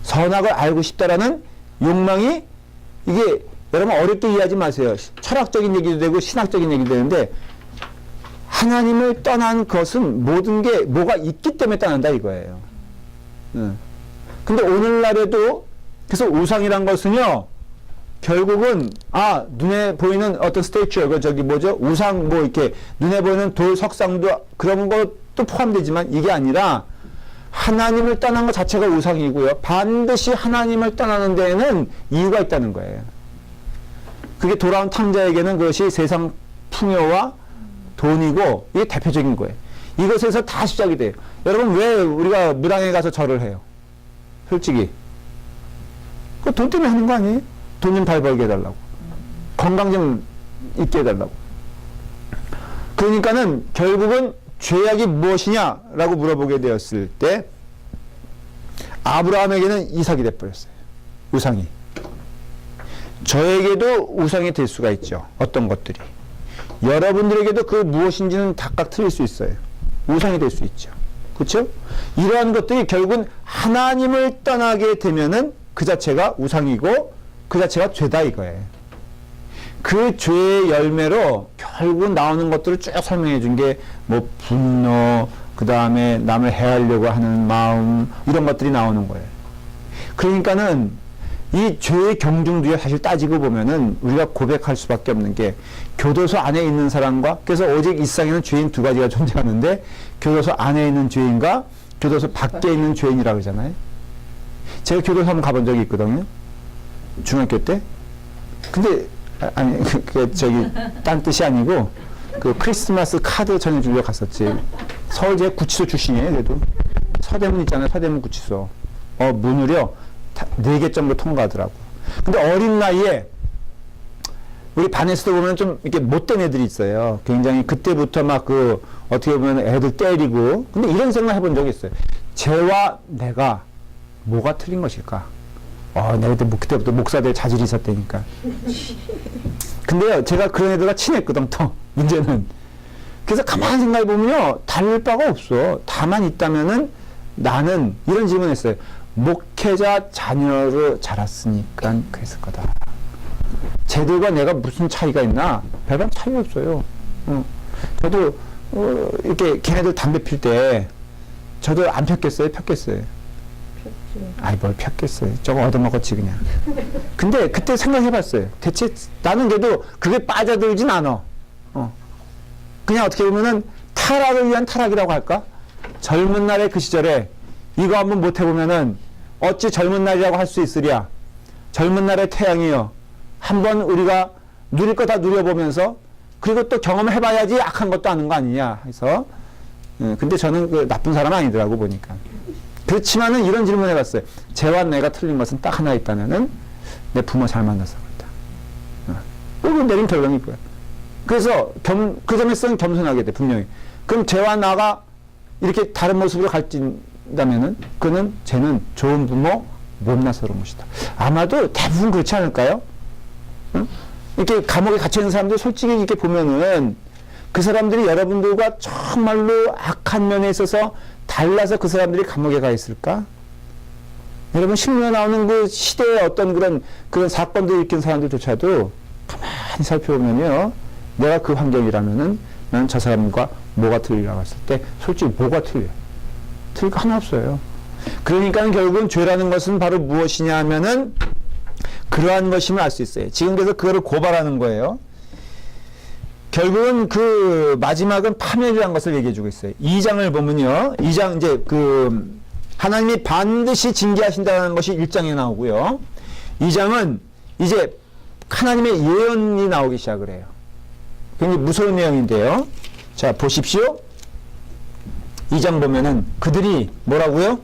선악을 알고 싶다라는 욕망이, 이게 여러분 어렵게 이해하지 마세요. 철학적인 얘기도 되고 신학적인 얘기도 되는데, 하나님을 떠난 것은 모든 게 뭐가 있기 때문에 떠난다 이거예요. 근데 오늘날에도 그래서 우상이란 것은요, 결국은 눈에 보이는 어떤 스테이처, 그 저기 뭐죠, 우상 뭐 이렇게 눈에 보이는 돌 석상도 그런 것도 포함되지만 이게 아니라 하나님을 떠난 것 자체가 우상이고요. 반드시 하나님을 떠나는 데에는 이유가 있다는 거예요. 그게 돌아온 탕자에게는 그것이 세상 풍요와 돈이고, 이게 대표적인 거예요. 이것에서 다 시작이 돼요. 여러분, 왜 우리가 무당에 가서 절을 해요? 솔직히. 그 돈 때문에 하는 거 아니에요? 돈 좀 잘 벌게 해달라고. 건강 좀 있게 해달라고. 그러니까는 결국은 죄악이 무엇이냐라고 물어보게 되었을 때, 아브라함에게는 이삭이 돼버렸어요. 우상이. 저에게도 우상이 될 수가 있죠. 어떤 것들이. 여러분들에게도 그 무엇인지는 각각 틀릴 수 있어요. 우상이 될 수 있죠. 그렇죠? 이러한 것들이 결국은 하나님을 떠나게 되면은 그 자체가 우상이고 그 자체가 죄다 이거예요. 그 죄의 열매로 결국 나오는 것들을 쭉 설명해 준 게 뭐 분노, 그 다음에 남을 해하려고 하는 마음, 이런 것들이 나오는 거예요. 그러니까는 이 죄의 경중도요, 사실 따지고 보면은 우리가 고백할 수밖에 없는 게, 교도소 안에 있는 사람과, 그래서 오직 이 세상에는 죄인 두 가지가 존재하는데, 교도소 안에 있는 죄인과 교도소 밖에 있는 죄인이라고 그러잖아요. 제가 교도소 한번 가본 적이 있거든요. 중학교 때. 근데 아니 저기 딴 뜻이 아니고, 그 크리스마스 카드 전해주려고 갔었지. 서울대 구치소 출신이에요. 그래도 서대문 있잖아요. 서대문 구치소. 문을요 4개 정도 통과하더라고. 근데 어린 나이에 우리 반에서도 보면 좀 이렇게 못된 애들이 있어요. 굉장히 그때부터 막 그 어떻게 보면 애들 때리고. 근데 이런 생각 해본 적이 있어요. 쟤와 내가 뭐가 틀린 것일까? 내가 그때부터 목사들 자질이 있었다니까. 근데요, 제가 그런 애들과 친했거든, 또. 문제는. 그래서 가만히 생각해보면요, 다를 바가 없어. 다만 있다면은 나는 이런 질문을 했어요. 목회자 자녀로 자랐으니까 그랬을 거다. 쟤들과 내가 무슨 차이가 있나? 별반 차이 없어요. 저도, 이렇게 걔네들 담배 필 때, 저도 안 폈겠어요? 폈겠어요? 뭘 폈겠어요. 저거 얻어먹었지 그냥. 근데 그때 생각해봤어요. 대체 나는 그래도 그게 빠져들진 않아. 그냥 어떻게 보면은 타락을 위한 타락이라고 할까? 젊은 날의 그 시절에 이거 한번 못해보면은 어찌 젊은 날이라고 할 수 있으랴. 젊은 날의 태양이요. 한번 우리가 누릴 거 다 누려보면서, 그리고 또 경험을 해봐야지 악한 것도 아는 거 아니냐 해서. 근데 저는 그 나쁜 사람 아니더라고 보니까. 그렇지만은 이런 질문 해봤어요. 쟤와 내가 틀린 것은 딱 하나 있다면은 내 부모 잘 만나서 그렇다. 그리고 내린 결론이 거야. 그래서 그 점에서는 겸손하게 돼, 분명히. 그럼 쟤와 나가 이렇게 다른 모습으로 갈진다면은 쟤는 좋은 부모 못 나서 그런 것이다. 아마도 대부분 그렇지 않을까요? 이렇게 감옥에 갇혀있는 사람들 솔직히 이렇게 보면은 그 사람들이 여러분들과 정말로 악한 면에 있어서 달라서 그 사람들이 감옥에 가 있을까? 여러분, 신문에 나오는 그 시대의 어떤 그런 사건들을 일으킨 사람들조차도 가만히 살펴보면요, 내가 그 환경이라면은 나는 저 사람과 뭐가 틀리라고 했을 때 솔직히 뭐가 틀려요? 틀릴 거 하나 없어요. 그러니까 결국은 죄라는 것은 바로 무엇이냐 하면은 그러한 것임을 알 수 있어요. 지금 그래서 그거를 고발하는 거예요. 결국은 그 마지막은 파멸이라는 것을 얘기해 주고 있어요. 2장을 보면요. 2장 이제 하나님이 반드시 징계하신다는 것이 1장에 나오고요. 2장은 이제 하나님의 예언이 나오기 시작을 해요. 굉장히 무서운 내용인데요. 자, 보십시오. 2장 보면은 그들이 뭐라고요?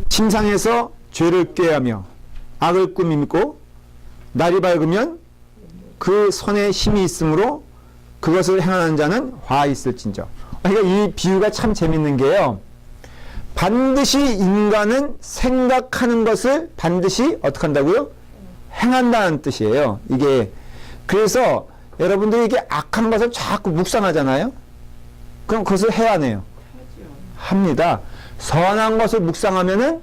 침상에서 죄를 꾀하며 악을 꾸미고 날이 밝으면 그 손에 힘이 있으므로 그것을 행하는 자는 화 있을진저. 그러니까 이 비유가 참 재밌는 게요. 반드시 인간은 생각하는 것을 반드시 어떻게 한다고요? 행한다는 뜻이에요. 이게 그래서 여러분들이 이게 악한 것을 자꾸 묵상하잖아요. 그럼 그것을 해야 하네요. 합니다. 선한 것을 묵상하면은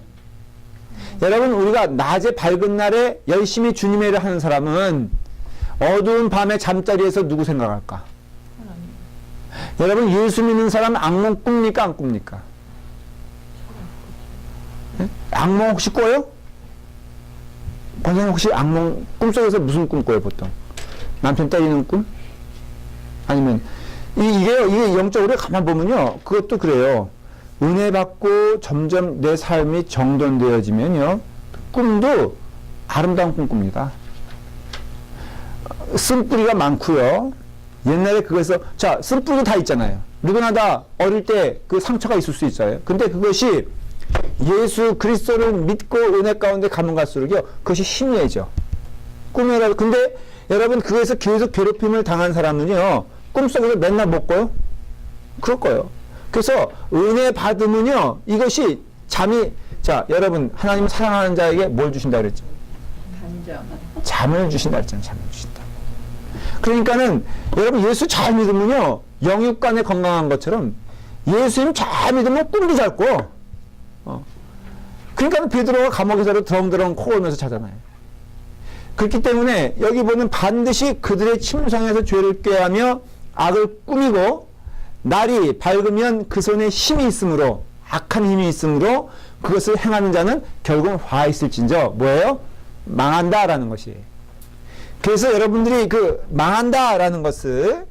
여러분 우리가 낮에 밝은 날에 열심히 주님의 일을 하는 사람은 어두운 밤에 잠자리에서 누구 생각할까? 여러분 예수 믿는 사람 악몽 꿉니까 안 꿉니까? 네? 악몽 혹시 꿔요? 권사님 혹시 악몽 꿈속에서 무슨 꿈 꿔요 보통? 남편 때리는 꿈? 아니면 이게 영적으로 가만 보면요 그것도 그래요. 은혜 받고 점점 내 삶이 정돈되어지면요 꿈도 아름다운 꿈 꿉니다. 쓴뿌리가 많고요. 옛날에 그거에서 자 쓴뿌리도 다 있잖아요. 누구나 다 어릴 때 그 상처가 있을 수 있어요. 근데 그것이 예수 그리스도를 믿고 은혜 가운데 가면 갈수록요 그것이 희미해져. 꿈이라도 근데 여러분 그거에서 계속 괴롭힘을 당한 사람은요 꿈속에서 맨날 못 꿔요? 그럴 거예요. 그래서 은혜 받으면요 이것이 잠이 자 여러분 하나님 사랑하는 자에게 뭘 주신다 그랬죠? 잠을 주신다 그랬잖아요. 잠을 주신다. 그러니까는 여러분 예수 잘 믿으면요 영육간에 건강한 것처럼 예수님 잘 믿으면 꿈도 잘 꿔. 그러니까 베드로가 감옥에서 덩덩 코 골면서 자잖아요. 그렇기 때문에 여기 보면 반드시 그들의 침상에서 죄를 꾀하며 악을 꾸미고 날이 밝으면 그 손에 힘이 있으므로 악한 힘이 있으므로 그것을 행하는 자는 결국 화 있을진저 뭐예요? 망한다라는 것이에요. 그래서 여러분들이 그 망한다라는 것을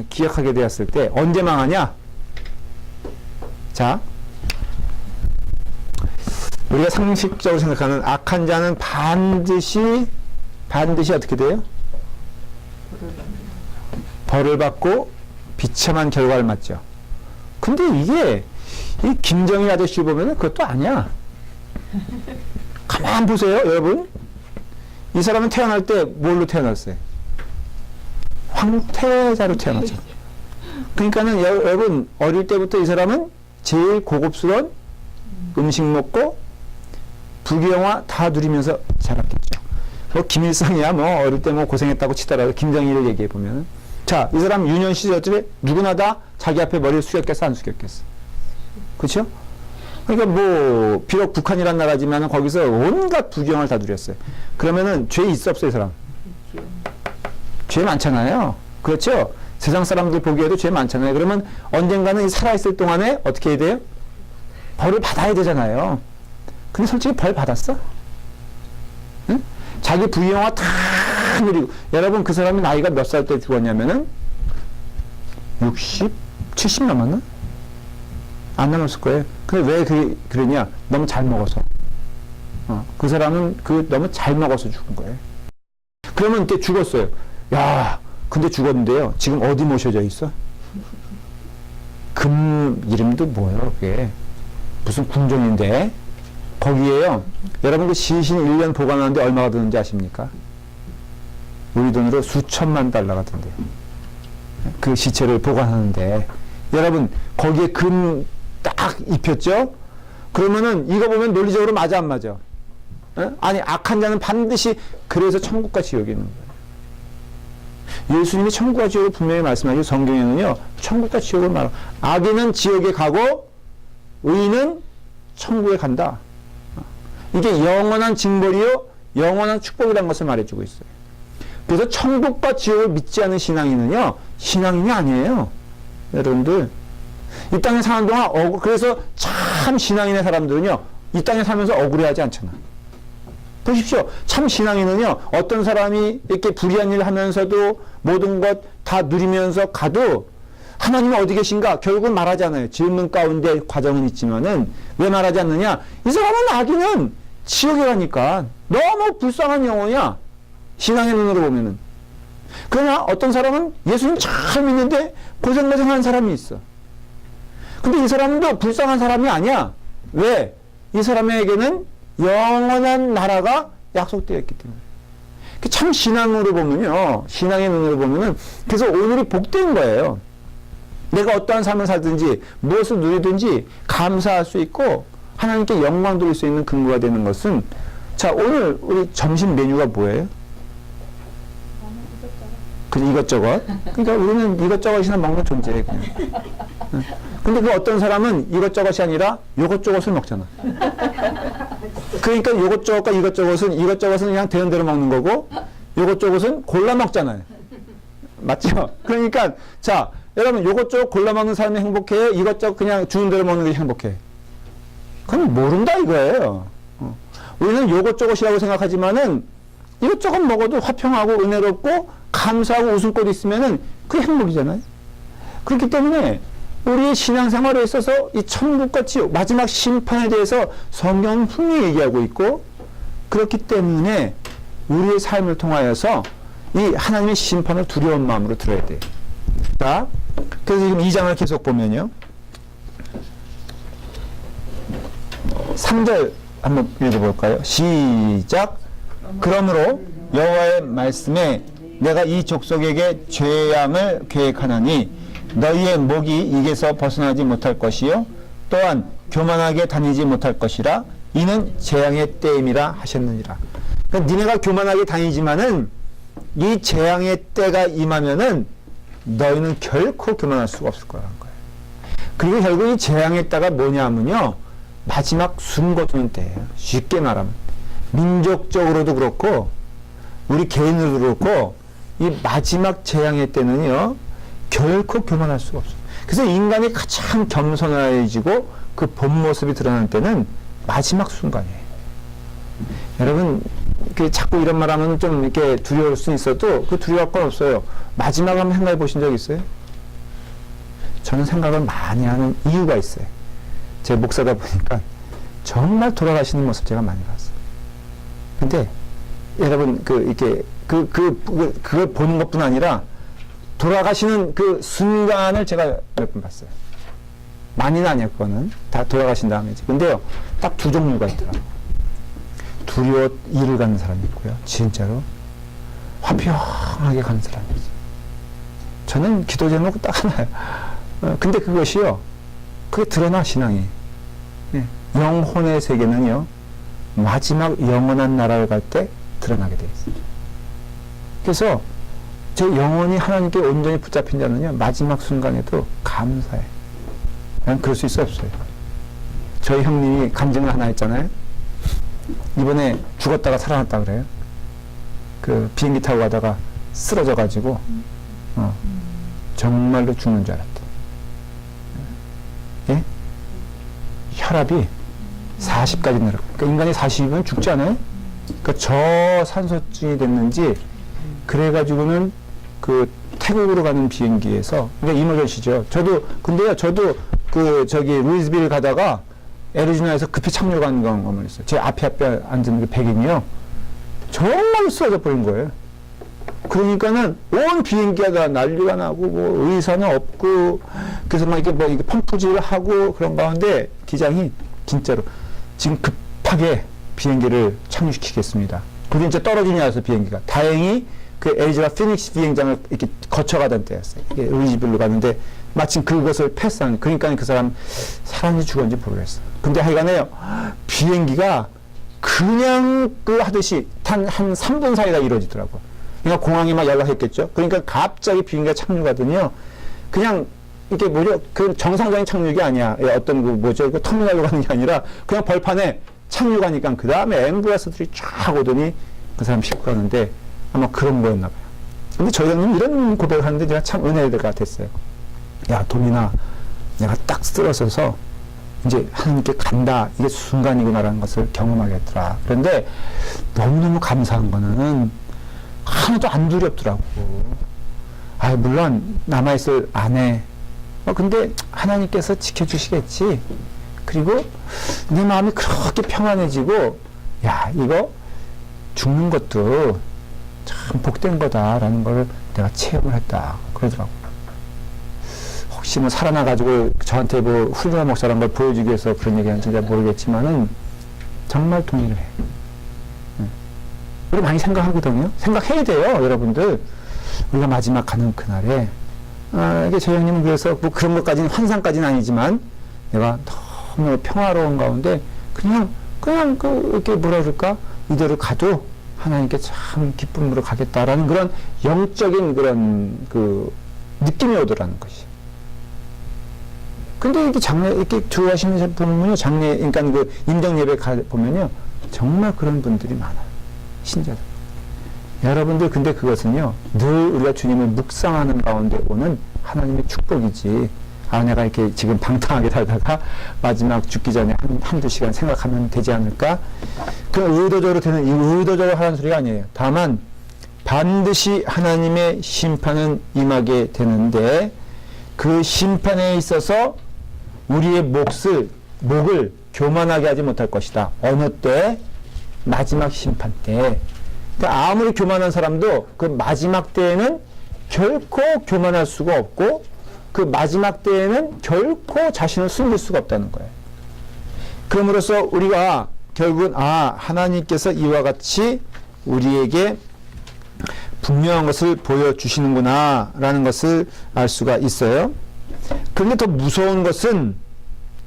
기억하게 되었을 때 언제 망하냐? 자 우리가 상식적으로 생각하는 악한 자는 반드시 어떻게 돼요? 벌을 받고 비참한 결과를 맞죠. 근데 이게 이 김정일 아저씨 보면 그것도 아니야. 가만 보세요, 여러분. 이 사람은 태어날 때 뭘로 태어났어요? 황태자로 태어났죠. 그러니까는 여러분 어릴 때부터 이 사람은 제일 고급스러운 음식 먹고 부귀영화 다 누리면서 자랐겠죠. 뭐 김일성이야 뭐 어릴 때 뭐 고생했다고 치더라도 김정일을 얘기해 보면 자, 이 사람 유년 시절에 누구나 다 자기 앞에 머리를 숙였겠어 안 숙였겠어? 그렇죠? 그러니까 뭐 비록 북한이란 나라지만 거기서 온갖 부귀영화를 다 누렸어요. 그러면은 죄 있어 없어 이 사람? 죄 많잖아요. 그렇죠? 세상 사람들 보기에도 죄 많잖아요. 그러면 언젠가는 살아있을 동안에 어떻게 해야 돼요? 벌을 받아야 되잖아요. 근데 솔직히 벌 받았어? 응? 자기 부귀영화 다 누리고 여러분 그 사람이 나이가 몇 살 때 죽었냐면은 60? 70 넘었나? 안 남았을 거예요. 근데 왜 그러냐? 너무 잘 먹어서. 그 사람은 너무 잘 먹어서 죽은 거예요. 그러면 그때 죽었어요. 야, 근데 죽었는데요. 지금 어디 모셔져 있어? 금 이름도 뭐예요, 그게? 무슨 궁정인데? 거기에요. 여러분 그 시신 1년 보관하는데 얼마가 드는지 아십니까? 우리 돈으로 수천만 달러가 든대요. 그 시체를 보관하는데. 여러분, 거기에 금 딱 입혔죠? 그러면은 이거 보면 논리적으로 맞아, 안 맞아? 아니, 악한 자는 반드시 그래서 천국과 지옥이 있는 거예요. 예수님이 천국과 지옥을 분명히 말씀하시고 성경에는요, 천국과 지옥을 말하고, 악인은 지옥에 가고, 의인은 천국에 간다. 이게 영원한 징벌이요, 영원한 축복이라는 것을 말해주고 있어요. 그래서 천국과 지옥을 믿지 않은 신앙인은요, 신앙인이 아니에요. 여러분들. 이 땅에 사는 동안 그래서 참 신앙인의 사람들은요, 이 땅에 살면서 억울해하지 않잖아. 보십시오. 참 신앙인은요, 어떤 사람이 이렇게 불의한 일을 하면서도 모든 것 다 누리면서 가도 하나님은 어디 계신가? 결국은 말하지 않아요. 질문 가운데 과정은 있지만은 왜 말하지 않느냐? 이 사람은 악인은 지옥에 가니까 너무 불쌍한 영혼이야. 신앙의 눈으로 보면은. 그러나 어떤 사람은 예수님 잘 믿는데 고생고생하는 사람이 있어. 근데 이 사람도 불쌍한 사람이 아니야. 왜? 이 사람에게는 영원한 나라가 약속되어 있기 때문에. 참 신앙으로 보면요. 신앙의 눈으로 보면은 그래서 오늘이 복된 거예요. 내가 어떠한 삶을 살든지 무엇을 누리든지 감사할 수 있고 하나님께 영광 돌릴 수 있는 근거가 되는 것은 자, 오늘 우리 점심 메뉴가 뭐예요? 그냥 이것저것. 그러니까 우리는 이것저것이나 먹는 존재예요, 그냥. 응. 근데 그 어떤 사람은 이것저것이 아니라 요것저것을 먹잖아. 그러니까 요것저것과 이것저것은 그냥 되는 대로 먹는 거고, 요것저것은 골라 먹잖아요. 맞죠? 그러니까, 자, 여러분, 요것저것 골라 먹는 사람이 행복해요? 이것저것 그냥 주는 대로 먹는 게 행복해? 그건 모른다 이거예요. 우리는 요것저것이라고 생각하지만은 이것저것 먹어도 화평하고 은혜롭고 감사하고 웃음꽃이 있으면은 그게 행복이잖아요. 그렇기 때문에 우리의 신앙생활에 있어서 이 천국과 지옥, 마지막 심판에 대해서 성경은 분명히 얘기하고 있고 그렇기 때문에 우리의 삶을 통하여서 이 하나님의 심판을 두려운 마음으로 들어야 돼요. 자, 그래서 지금 2장을 계속 보면요. 3절 한번 읽어볼까요? 시작. 그러므로 여호와의 말씀에 내가 이 족속에게 죄함을 계획하나니 너희의 목이 이게서 벗어나지 못할 것이요 또한 교만하게 다니지 못할 것이라 이는 재앙의 때임이라 하셨느니라. 그러니까 니네가 교만하게 다니지만은 이 재앙의 때가 임하면은 너희는 결코 교만할 수가 없을 거라는 거예요. 그리고 결국 이 재앙의 때가 뭐냐면요 마지막 숨거두는 때예요. 쉽게 말하면 민족적으로도 그렇고 우리 개인으로도 그렇고 이 마지막 재앙의 때는요 결코 교만할 수가 없어요. 그래서 인간이 가장 겸손해지고 그 본 모습이 드러나는 때는 마지막 순간이에요. 여러분 자꾸 이런 말하면 좀 이렇게 두려울 수 있어도 그 두려울 건 없어요. 마지막 한번 생각해 보신 적 있어요? 저는 생각을 많이 하는 이유가 있어요. 제 목사다 보니까 정말 돌아가시는 모습 제가 많이 봤어요. 근데 여러분 그걸 보는 것뿐 아니라 돌아가시는 그 순간을 제가 몇 번 봤어요. 많이는 아니야 그거는 다 돌아가신 다음이지. 근데요 딱 두 종류가 있더라고요. 두려워 일을 가는 사람이 있고요. 진짜로 화평하게 가는 사람이 있어요. 저는 기도 제목 딱 하나예요. 근데 그것이요 그게 드러나 신앙이. 예. 영혼의 세계는요 마지막 영원한 나라를 갈 때 드러나게 되어 있어요. 그래서 제 영혼이 하나님께 온전히 붙잡힌 자는요 마지막 순간에도 감사해. 난 그럴 수 있어 없어요. 저희 형님이 간증을 하나 했잖아요. 이번에 죽었다가 살아났다 그래요. 그 비행기 타고 가다가 쓰러져 가지고 정말로 죽는 줄 알았대. 예? 혈압이 40까지 내려가. 그러니까 인간이 40이면 죽지 않아요? 그러니까 저산소증이 됐는지 그래가지고는 그 태국으로 가는 비행기에서 그러니까 이머전시죠. 저도 그 저기 루이스빌 가다가 애리조나에서 급히 착륙하는 경험을 했어요. 제 앞에 앉은 그 백인이요. 정말 쓰러져 버린 거예요. 그러니까는 온 비행기가 다 난리가 나고 뭐 의사는 없고 그래서 막 이게 펌프질을 하고 그런 가운데 기장이 진짜로 지금 급하게 비행기를 착륙시키겠습니다. 그게 이제 떨어지냐 해서 비행기가 다행히 그 애리조나 피닉스 비행장을 이렇게 거쳐가던 때였어요. 이게 루이즈빌로 가는데 마침 그것을 패스한 그러니까 그 사람 살았는지 죽었는지 모르겠어요. 근데 하여간에요 비행기가 그냥 그 하듯이 한 3분 사이가 이루어지더라고. 그러니까 공항에 막 연락했겠죠. 그러니까 갑자기 비행기가 착륙하더니요 그냥 이게 뭐죠? 그 정상적인 착륙이 아니야. 어떤 그 터미널로 가는 게 아니라 그냥 벌판에 착륙하니까 그 다음에 앰뷸런스들이 쫙 오더니 그 사람 싣고 가는데 아마 그런 거였나 봐요. 근데 저희 형님 이런 고백을 하는데 제가 참 은혜가 됐어요. 야 도민아 내가 딱 쓰러져서 이제 하나님께 간다 이게 순간이구나라는 것을 경험하겠더라. 그런데 너무너무 감사한 거는 하나도 안 두렵더라고. 물론 남아있을 아내 근데 하나님께서 지켜주시겠지. 그리고 내 마음이 그렇게 평안해지고 야 이거 죽는 것도 참 복된 거다라는 걸 내가 체험을 했다 그러더라고. 혹시 뭐 살아나가지고 저한테 뭐 훌륭한 목사라는 걸 보여주기 위해서 그런 얘기 하는지 모르겠지만은 정말 동의를 해. 우리 많이 생각하거든요. 생각해야 돼요, 여러분들. 우리가 마지막 가는 그날에 이게 저희 형님은 그래서 뭐 그런 것까지는 환상까지는 아니지만 내가 너무 평화로운 가운데 그냥 이렇게 뭐라 그럴까 이대로 가도 하나님께 참 기쁨으로 가겠다라는 그런 영적인 그런 그 느낌이 오더라는 것이. 근데 이렇게 이렇게 들어가시는 보면요, 그러니까 그 임정 예배 보면요, 정말 그런 분들이 많아요. 신자들. 여러분들, 근데 그것은요, 늘 우리가 주님을 묵상하는 가운데 오는 하나님의 축복이지. 내가 이렇게 지금 방탕하게 살다가 마지막 죽기 전에 한두 시간 생각하면 되지 않을까? 그 의도적으로 하라는 소리가 아니에요. 다만, 반드시 하나님의 심판은 임하게 되는데, 그 심판에 있어서 우리의 목을 교만하게 하지 못할 것이다. 어느 때? 마지막 심판 때. 그러니까 아무리 교만한 사람도 그 마지막 때에는 결코 교만할 수가 없고, 그 마지막 때에는 결코 자신을 숨길 수가 없다는 거예요. 그럼으로써 우리가 결국은 하나님께서 이와 같이 우리에게 분명한 것을 보여주시는구나 라는 것을 알 수가 있어요. 그런데 더 무서운 것은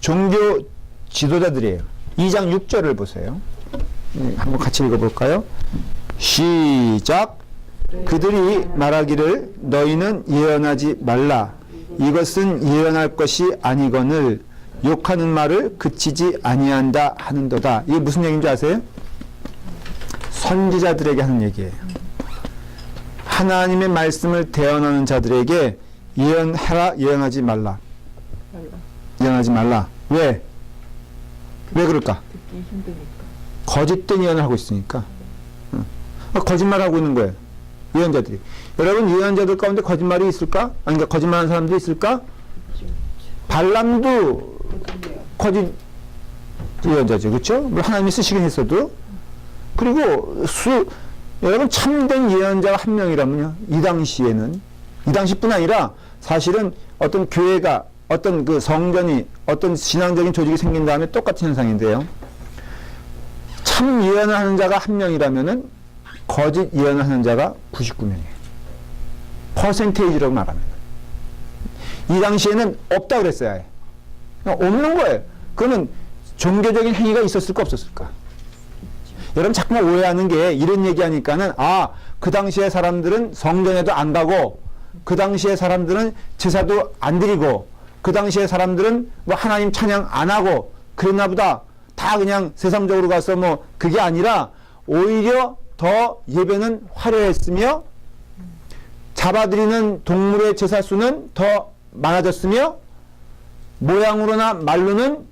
종교 지도자들이에요. 2장 6절을 보세요. 한번 같이 읽어볼까요? 시작. 그들이 말하기를 너희는 예언하지 말라. 이것은 예언할 것이 아니거늘 욕하는 말을 그치지 아니한다 하는도다. 이게 무슨 얘기인지 아세요? 선지자들에게 하는 얘기예요. 하나님의 말씀을 대언하는 자들에게 예언하라, 예언하지 말라. 예언하지 말라. 왜? 왜 그럴까? 듣기 힘드니까. 거짓된 예언을 하고 있으니까. 거짓말하고 있는 거예요. 예언자들이. 여러분, 예언자들 가운데 거짓말이 있을까? 그러니까 거짓말하는 사람도 있을까? 발람도 거짓 예언자죠. 그렇죠? 하나님이 쓰시긴 했어도. 그리고 여러분, 참된 예언자가 한 명이라면요. 이 당시뿐 아니라 사실은 어떤 교회가, 어떤 그 성전이, 어떤 신앙적인 조직이 생긴 다음에 똑같은 현상인데요. 참 예언을 하는 자가 한 명이라면은 거짓 예언을 하는 자가 99명이에요. 퍼센테이지로 말하면. 이 당시에는 없다 그랬어요. 아예. 없는 거예요. 그러면 종교적인 행위가 있었을까 없었을까? 여러분 자꾸만 오해하는 게 이런 얘기하니까는 그 당시에 사람들은 성전에도 안 가고 그 당시에 사람들은 제사도 안 드리고 그 당시에 사람들은 뭐 하나님 찬양 안 하고 그랬나 보다. 다 그냥 세상적으로 가서 뭐 그게 아니라 오히려 더 예배는 화려했으며 잡아들이는 동물의 제사 수는 더 많아졌으며 모양으로나 말로는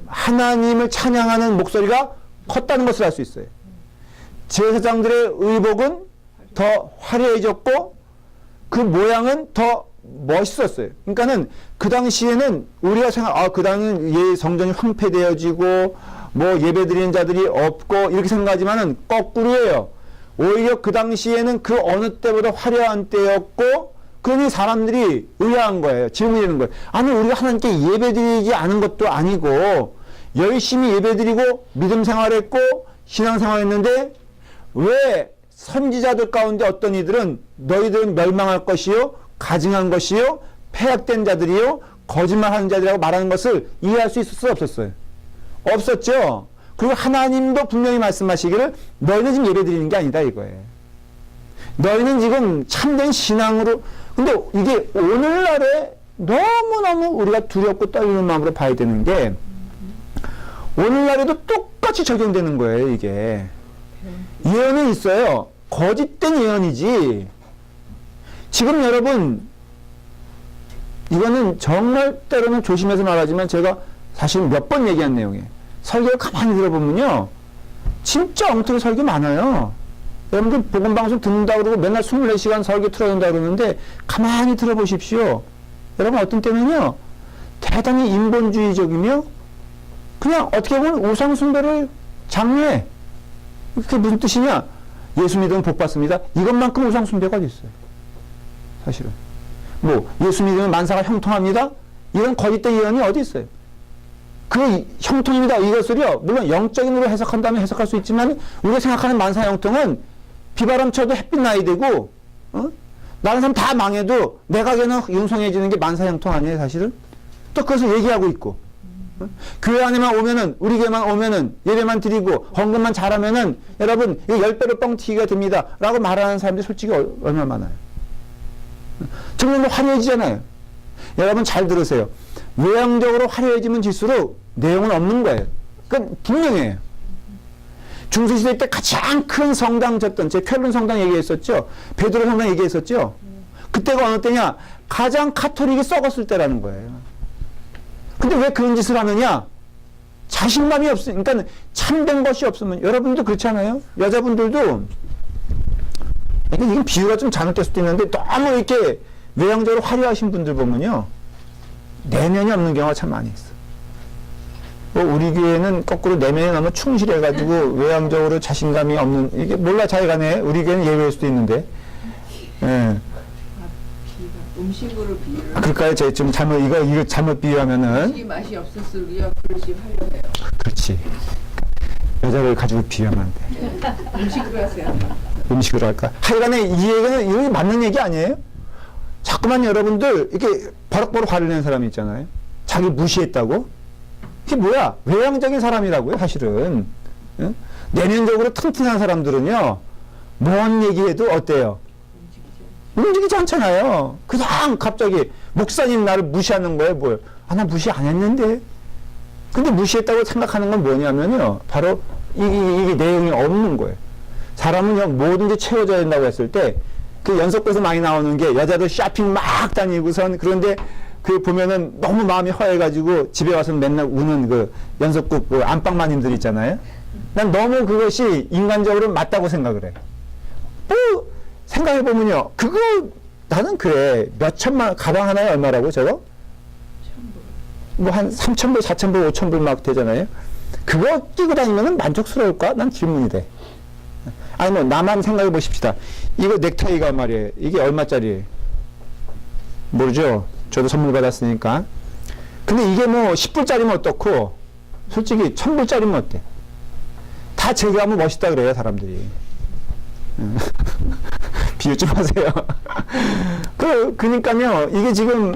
하나님을 찬양하는 목소리가 컸다는 것을 알 수 있어요. 제사장들의 의복은 더 화려해졌고 그 모양은 더 멋있었어요. 그러니까는 그 당시에는 우리가 그 당시에는 성전이 황폐되어지고 뭐 예배드리는 자들이 없고 이렇게 생각하지만은 거꾸로예요. 오히려 그 당시에는 그 어느 때보다 화려한 때였고 그러니 사람들이 의아한 거예요. 질문이 되는 거예요. 아니 우리가 하나님께 예배드리지 않은 것도 아니고 열심히 예배드리고 믿음 생활했고 신앙 생활했는데 왜 선지자들 가운데 어떤 이들은 너희들은 멸망할 것이요 가증한 것이요 폐악된 자들이요 거짓말하는 자들이라고 말하는 것을 이해할 수 있었어요 없었어요? 없었죠. 그리고 하나님도 분명히 말씀하시기를 너희는 지금 예배드리는 게 아니다 이거예요. 너희는 지금 참된 신앙으로. 근데 이게 오늘날에 너무너무 우리가 두렵고 떨리는 마음으로 봐야 되는 게 오늘날에도 똑같이 적용되는 거예요 이게. 예언은 있어요. 거짓된 예언이지. 지금 여러분 이거는 정말 때로는 조심해서 말하지만 제가 사실 몇 번 얘기한 내용이에요. 설교를 가만히 들어보면요 진짜 엉터리 설교 많아요. 여러분들 복음방송 듣는다고 그러고 맨날 24시간 설교 틀어준다고 그러는데 가만히 들어보십시오. 여러분 어떤 때는요 대단히 인본주의적이며 그냥 어떻게 보면 우상숭배를 장려해. 그게 무슨 뜻이냐? 예수 믿으면 복 받습니다. 이것만큼 우상숭배가 어디 있어요? 사실은 뭐 예수 믿으면 만사가 형통합니다. 이런 거짓된 예언이 어디 있어요? 그 형통입니다. 이것을요 물론 영적인 으로 해석한다면 해석할 수 있지만 우리가 생각하는 만사 형통은 비바람 쳐도 햇빛 나야 되고, 다른 사람 다 망해도 내각에는 융성해지는 게 만사형통 아니에요, 사실은? 또 그것을 얘기하고 있고. 교회 안에만 오면은, 우리 교회만 오면은, 예배만 드리고, 헌금만 잘하면은, 여러분, 이거 10배로 뻥튀기가 됩니다. 라고 말하는 사람들이 솔직히 얼마나 많아요. 정말 화려해지잖아요. 여러분 잘 들으세요. 외형적으로 화려해지면 질수록 내용은 없는 거예요. 그건 분명해요. 중세시대 때 가장 큰 성당 졌던, 제 쾰른 성당 얘기했었죠. 베드로 성당 얘기했었죠. 그때가 어느 때냐? 가장 카톨릭이 썩었을 때라는 거예요. 근데 왜 그런 짓을 하느냐? 자신감이 없으니까, 그러니까 참된 것이 없으면, 여러분도 그렇잖아요? 여자분들도, 이건 비유가 좀 잘못될 수도 있는데, 너무 이렇게 외형적으로 화려하신 분들 보면요, 내면이 없는 경우가 참 많이 있어. 우리 교회는 거꾸로 내면이 너무 충실해가지고 외형적으로 자신감이 없는, 이게 몰라 자기간에 우리 교회는 예외일 수도 있는데, 예. 음식으로 비유를. 그럴까요? 제가 좀 잘못, 이거 잘못 비유하면은. 음식이 맛이 없었으리야 그릇이 화려해요. 그렇지. 여자를 가지고 비유하면 안 돼. 음식으로 하세요. 음식으로 할까? 하여간에 이 얘기는, 이게 맞는 얘기 아니에요? 자꾸만 여러분들, 이렇게 버럭버럭 화를 내는 사람이 있잖아요. 자기 무시했다고? 이게 뭐야? 외향적인 사람이라고요, 사실은. 응? 내면적으로 튼튼한 사람들은요, 뭔 얘기해도 어때요? 움직이지 않잖아요. 그냥 갑자기, 목사님 나를 무시하는 거예요, 뭐예요? 아, 나 무시 안 했는데. 근데 무시했다고 생각하는 건 뭐냐면요, 바로 이게 내용이 없는 거예요. 사람은요, 뭐든지 채워져야 된다고 했을 때, 그 연속돼서 많이 나오는 게 여자들 쇼핑 막 다니고선, 그런데 그 보면은 너무 마음이 허해가지고 집에 와서 맨날 우는 그 연속국 그 안방마님들 있잖아요. 난 너무 그것이 인간적으로 맞다고 생각을 해. 뭐 생각해보면요, 그거 나는 그래. 몇 천만, 가방 하나에 얼마라고 저거? 뭐 한 3,000불, 4,000불, 5,000불 막 되잖아요. 그거 끼고 다니면은 만족스러울까? 난 질문이 돼. 아니 뭐 나만 생각해 보십시다. 이거 넥타이가 말이에요. 이게 얼마짜리예요? 모르죠? 저도 선물 받았으니까. 근데 이게 뭐 10불짜리면 어떻고, 솔직히 1000불짜리면 어때? 다 제거하면 멋있다 그래요, 사람들이. 비유 좀 하세요. 그러니까요, 이게 지금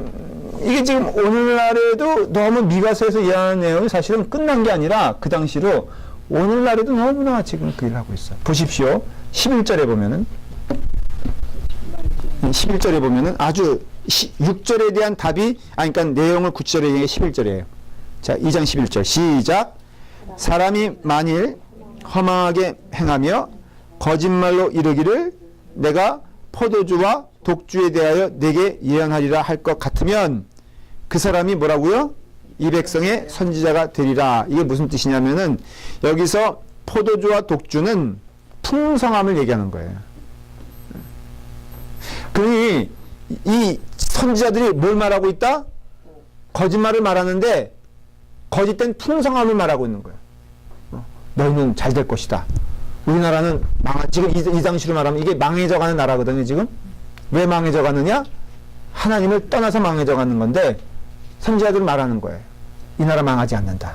오늘날에도 너무 미가서에서 이해하는 내용이 사실은 끝난 게 아니라 그 당시로 오늘날에도 너무나 지금 그 일을 하고 있어요. 보십시오. 11절에 보면은, 11절에 보면은 아주 6절에 대한 답이, 그러니까 내용을 구체적으로 얘기해 11절이에요. 자, 2장 11절. 시작. 사람이 만일 험하게 행하며 거짓말로 이르기를 내가 포도주와 독주에 대하여 내게 예언하리라 할 것 같으면 그 사람이 뭐라고요? 이 백성의 선지자가 되리라. 이게 무슨 뜻이냐면은 여기서 포도주와 독주는 풍성함을 얘기하는 거예요. 그러니 이 선지자들이 뭘 말하고 있다? 거짓말을 말하는데 거짓된 풍성함을 말하고 있는 거예요. 너희는 잘 될 것이다. 우리나라는 지금 이 당시로 말하면 이게 망해져가는 나라거든요. 지금 왜 망해져가느냐? 하나님을 떠나서 망해져가는 건데 선지자들은 말하는 거예요. 이 나라 망하지 않는다.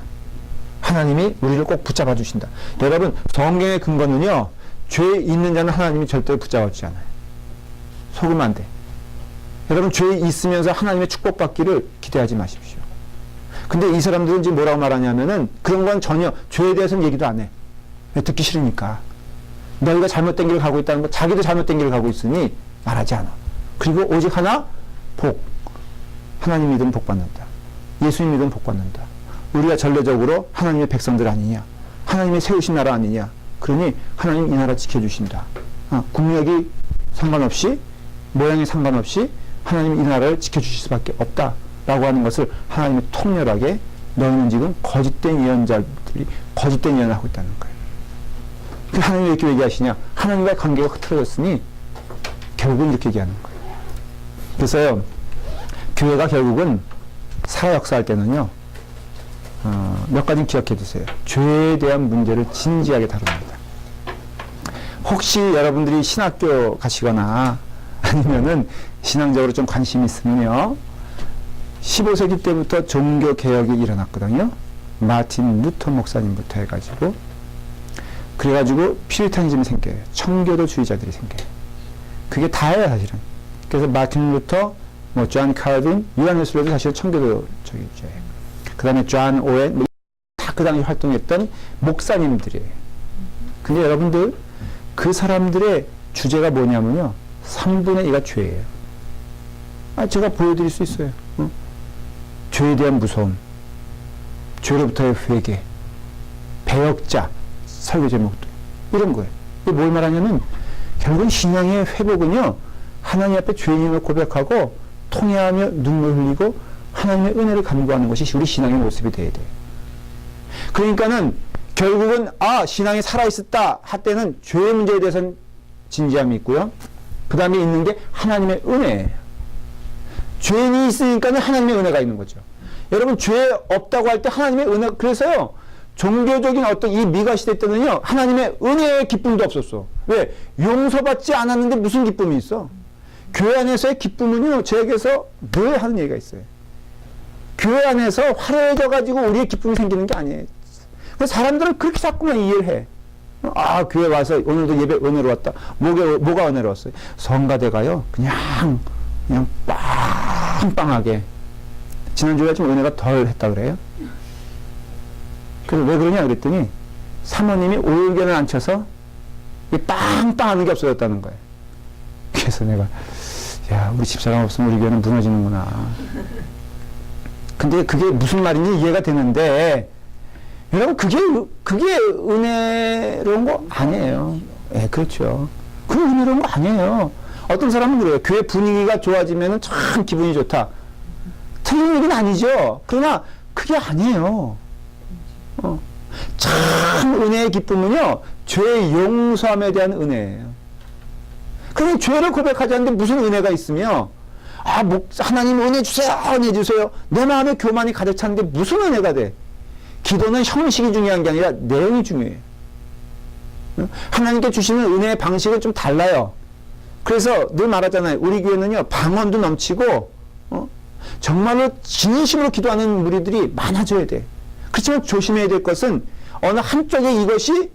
하나님이 우리를 꼭 붙잡아 주신다. 여러분, 성경의 근거는요, 죄 있는 자는 하나님이 절대로 붙잡아 주지 않아요. 속으면 안 돼. 여러분, 죄 있으면서 하나님의 축복받기를 기대하지 마십시오. 근데 이 사람들은 지금 뭐라고 말하냐면은 그런 건 전혀 죄에 대해서는 얘기도 안 해. 왜? 듣기 싫으니까. 너희가 잘못된 길을 가고 있다는 거, 자기도 잘못된 길을 가고 있으니 말하지 않아. 그리고 오직 하나, 복. 하나님 믿으면 복 받는다. 예수님 믿으면 복 받는다. 우리가 전례적으로 하나님의 백성들 아니냐. 하나님의 세우신 나라 아니냐. 그러니 하나님 이 나라 지켜주신다. 국력이 상관없이, 모양이 상관없이 하나님이 이 나라를 지켜주실 수밖에 없다. 라고 하는 것을 하나님이 통렬하게, 너희는 지금 거짓된 예언자들이 거짓된 예언을 하고 있다는 거예요. 하나님이 이렇게 얘기하시냐? 하나님과의 관계가 흐트러졌으니 결국은 이렇게 얘기하는 거예요. 그래서요, 교회가 결국은 사회 역사할 때는요, 몇 가지 기억해 두세요. 죄에 대한 문제를 진지하게 다룹니다. 혹시 여러분들이 신학교 가시거나 아니면은 신앙적으로 좀 관심이 있으면요, 15세기 때부터 종교 개혁이 일어났거든요. 마틴 루터 목사님부터 해가지고 그래가지고 퓨리타니즘이 생겨요. 청교도주의자들이 생겨요. 그게 다예요, 사실은. 그래서 마틴 루터, 뭐, 존 칼빈, 요한 웨슬리도 사실 청교도주의자예요. 그 다음에 존 오웬, 뭐 다 그 당시 활동했던 목사님들이에요. 근데 여러분들, 그 사람들의 주제가 뭐냐면요. 3분의 2가 죄예요. 제가 보여드릴 수 있어요. 죄에 대한 무서움, 죄로부터의 회개, 배역자, 설교 제목도 이런 거예요. 이게 뭘 말하냐면 결국은 신앙의 회복은요. 하나님 앞에 죄인임을 고백하고 통회하며 눈물 흘리고 하나님의 은혜를 간구하는 것이 우리 신앙의 모습이 돼야 돼요. 그러니까는 결국은 신앙이 살아있었다 할 때는 죄의 문제에 대해서는 진지함이 있고요. 그 다음에 있는 게 하나님의 은혜예요. 죄인이 있으니까는 하나님의 은혜가 있는 거죠. 여러분 죄 없다고 할 때 하나님의 은혜, 그래서요 종교적인 어떤 이 미가 시대 때는요 하나님의 은혜의 기쁨도 없었어. 왜? 용서받지 않았는데 무슨 기쁨이 있어? 교회 안에서의 기쁨은요 저에게서 늘 하는 얘기가 있어요. 교회 안에서 화려해져 가지고 우리의 기쁨이 생기는 게 아니에요. 그래서 사람들은 그렇게 자꾸만 이해를 해. 교회 와서 오늘도 예배 은혜로 왔다. 뭐가 은혜로웠어요? 성가대가요 그냥 빵빵하게 지난주에 좀 은혜가 덜 했다 그래요. 그래서 왜 그러냐 그랬더니 사모님이 올견을 앉혀서 빵빵하는 게 없어졌다는 거예요. 그래서 내가 우리 집사람 없으면 우리 교회는 무너지는구나. 근데 그게 무슨 말인지 이해가 되는데 여러분 그게 은혜로운 거 아니에요. 그렇죠. 그게 은혜로운 거 아니에요. 어떤 사람은 그래요. 교회 분위기가 좋아지면 참 기분이 좋다. 틀린 얘기는 아니죠. 그러나 그게 아니에요. 참 은혜의 기쁨은요 죄의 용서함에 대한 은혜예요. 그냥 죄를 고백하지 않는데 무슨 은혜가 있으며 하나님 은혜 주세요, 은혜 주세요. 내 마음에 교만이 가득 찼는데 무슨 은혜가 돼? 기도는 형식이 중요한 게 아니라 내용이 중요해요. 하나님께 주시는 은혜의 방식은 좀 달라요. 그래서 늘 말하잖아요. 우리 교회는요 방언도 넘치고 정말로 진심으로 기도하는 무리들이 많아져야 돼. 그렇지만 조심해야 될 것은 어느 한쪽에 이것이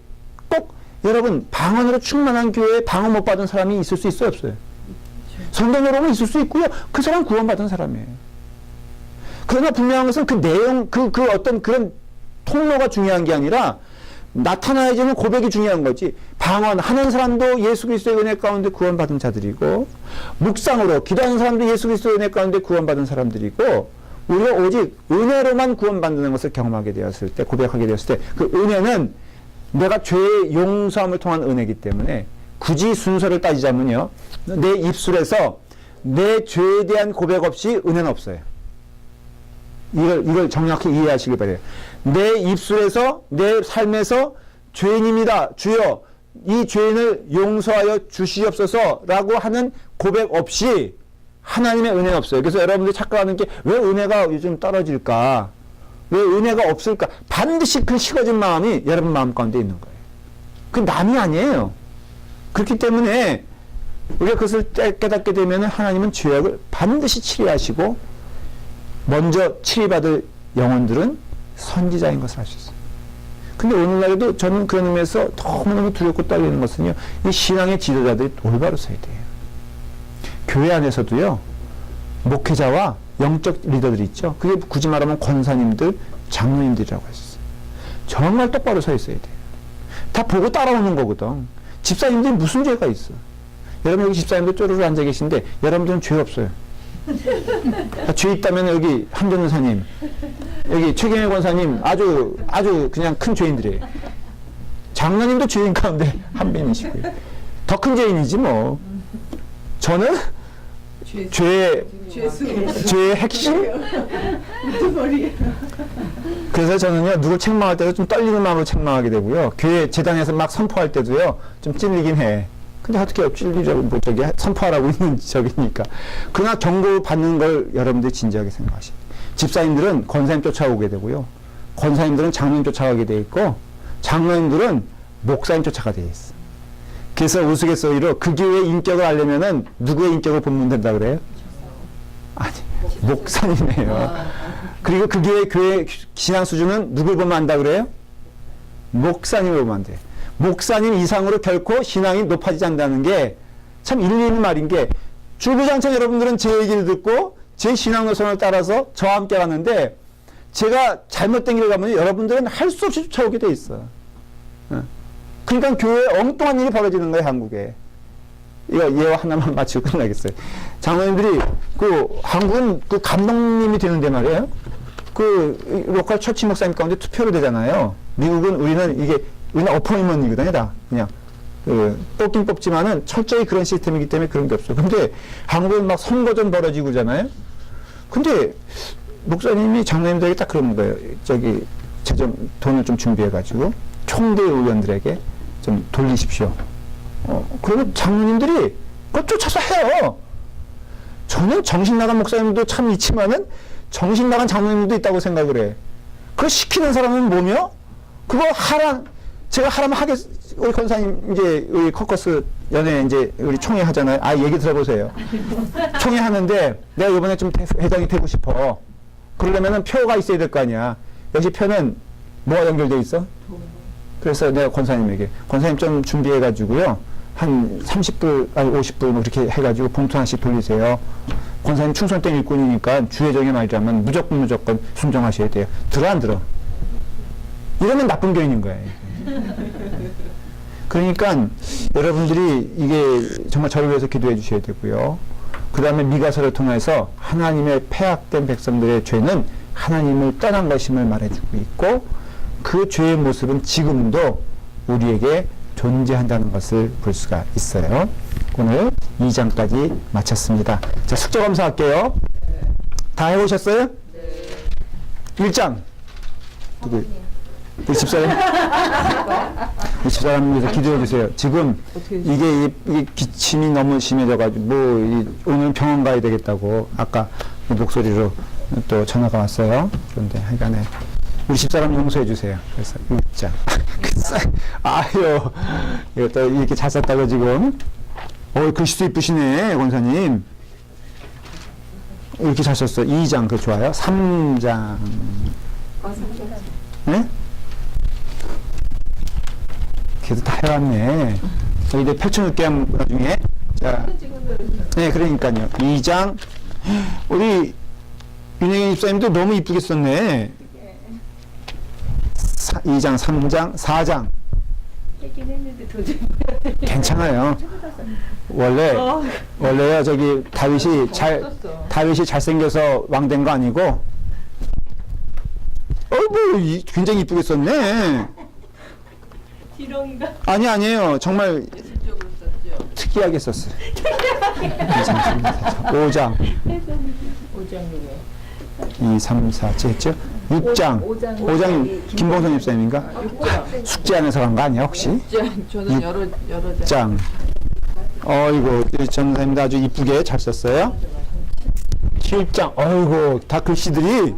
꼭 여러분 방언으로 충만한 교회에 방언 못 받은 사람이 있을 수 있어요, 없어요? 성경 여러분 있을 수 있고요. 그 사람 구원받은 사람이에요. 그러나 분명한 것은 그 내용, 그 어떤 그런 통로가 중요한 게 아니라 나타나야지는 고백이 중요한 거지. 방언하는 사람도 예수 그리스도의 은혜 가운데 구원받은 자들이고 묵상으로 기도하는 사람도 예수 그리스도의 은혜 가운데 구원받은 사람들이고 우리가 오직 은혜로만 구원받는 것을 경험하게 되었을 때, 고백하게 되었을 때 그 은혜는 내가 죄의 용서함을 통한 은혜이기 때문에 굳이 순서를 따지자면요 내 입술에서 내 죄에 대한 고백 없이 은혜는 없어요. 이걸 정확히 이해하시기 바래요. 내 입술에서 내 삶에서 죄인입니다. 주여 이 죄인을 용서하여 주시옵소서 라고 하는 고백 없이 하나님의 은혜는 없어요. 그래서 여러분들이 착각하는 게 왜 은혜가 요즘 떨어질까? 왜 은혜가 없을까? 반드시 그 식어진 마음이 여러분 마음 가운데 있는 거예요. 그 남이 아니에요. 그렇기 때문에 우리가 그것을 깨닫게 되면 하나님은 죄악을 반드시 치리하시고 먼저 치리받을 영혼들은 선지자인 것을 알 수 있어요. 근데 오늘날에도 저는 그런 의미에서 너무너무 두렵고 떨리는 것은요, 이 신앙의 지도자들이 올바로 서야 돼요. 교회 안에서도요, 목회자와 영적 리더들이 있죠. 그게 굳이 말하면 권사님들, 장로님들이라고 했어요. 정말 똑바로 서 있어야 돼요. 다 보고 따라오는 거거든. 집사님들이 무슨 죄가 있어? 여러분 여기 집사님들 쪼르르 앉아 계신데 여러분들은 죄 없어요. 죄 있다면 여기 한전 권사님, 여기 최경혜 권사님 아주 그냥 큰 죄인들이에요. 장로님도 죄인 가운데 한 분이시고요. 더 큰 죄인이지 뭐. 저는 죄의 핵심? 그래서 저는요, 누굴 책망할 때도 좀 떨리는 마음으로 책망하게 되고요. 교회 재단에서 막 선포할 때도요, 좀 찔리긴 해. 근데 어떻게 찔리자고, 선포하라고 있는 적이니까. 그러나 경고 받는 걸 여러분들이 진지하게 생각하시고. 집사님들은 권사님 쫓아오게 되고요. 권사님들은 장로님 쫓아가게 돼 있고, 장로님들은 목사님 쫓아가게 돼 있어. 그래서 우스갯소리로 그 교회의 인격을 알려면은 누구의 인격을 보면 된다 그래요? 아니, 목사님이에요. 그리고 그 교회 신앙 수준은 누굴 보면 안다 그래요? 목사님을 보면 안 돼. 목사님 이상으로 결코 신앙이 높아지지 않는다는 게 참 일리 있는 말인 게, 주구장창 여러분들은 제 얘기를 듣고 제 신앙 노선을 따라서 저와 함께 가는데, 제가 잘못된 길을 가면 여러분들은 할 수 없이 쫓아오게 돼 있어. 그러니까 교회에 엉뚱한 일이 벌어지는 거예요, 한국에. 이거 예화 하나만 마치고 끝나겠어요. 장로님들이 한국은 감독님이 되는데 말이에요. 로컬 처치 목사님 가운데 투표로 되잖아요. 미국은 우리는 어포인먼트이거든요, 다. 그냥. 뽑긴 뽑지만은 철저히 그런 시스템이기 때문에 그런 게 없어요. 근데 한국은 막 선거전 벌어지고 그러잖아요. 근데 목사님이 장로님들에게 딱 그러는 거예요. 돈을 좀 준비해가지고 총대 의원들에게 좀 돌리십시오. 그러면 장로님들이 그걸 쫓아서 해요. 저는 정신 나간 목사님도 참 있지만은 정신 나간 장로님도 있다고 생각을 해. 그걸 시키는 사람은 뭐며? 그거 제가 하라면 우리 권사님 이제 우리 커커스 연회 이제 우리 총회 하잖아요. 얘기 들어보세요. 총회 하는데 내가 이번에 좀 회장이 되고 싶어. 그러려면은 표가 있어야 될 거 아니야. 역시 표는 뭐가 연결돼 있어? 그래서 내가 권사님에게 권사님 좀 준비해가지고요. 한 30불, 아니 50불 뭐 그렇게 해가지고 봉투 하나씩 돌리세요. 권사님 충성된 일꾼이니까 주의적인 말이라면 무조건 순종하셔야 돼요. 들어 안 들어? 이러면 나쁜 교인인 거예요. 그러니까 여러분들이 이게 정말 저를 위해서 기도해 주셔야 되고요. 그 다음에 미가서를 통해서 하나님의 패학된 백성들의 죄는 하나님을 떠난 것임을 말해주고 있고, 그 죄의 모습은 지금도 우리에게 존재한다는 것을 볼 수가 있어요. 오늘 2장까지 마쳤습니다. 자, 숙제 검사할게요. 다 해보셨어요? 네. 1장. 누구? 우리 집사람? 우리 집사람 위해서 기도해 주세요. 지금 이게 기침이 너무 심해져가지고 오늘 병원 가야 되겠다고 아까 목소리로 또 전화가 왔어요. 그런데 하여간에 우리 집사람 용서해 주세요. 그래서 1장. 아유, 이거 또 이렇게 잘 썼다고 지금. 글씨도 이쁘시네, 권사님. 이렇게 잘 썼어. 2장, 그 좋아요. 3장. 네? 걔도 다 해왔네. 이제 펼쳐놓을게요, 나중에. 자. 네, 그러니까요. 2장. 우리 윤혜경 집사님도 너무 이쁘게 썼네. 2장, 3장, 4장. 괜찮아요. 원래요, 다윗이 잘생겨서 왕 된 거 아니고, 굉장히 이쁘게 썼네. 지렁이가? 아니에요. 정말 특이하게 썼어요. 5장. 2, 3, 4, 했죠? 6장. 5장이 김봉선 집사님인가? 숙제하면서 간 거 아니야, 혹시? 저는 여러 장. 이거 전사님도 아주 이쁘게 잘 썼어요. 7장. 다 글씨들이.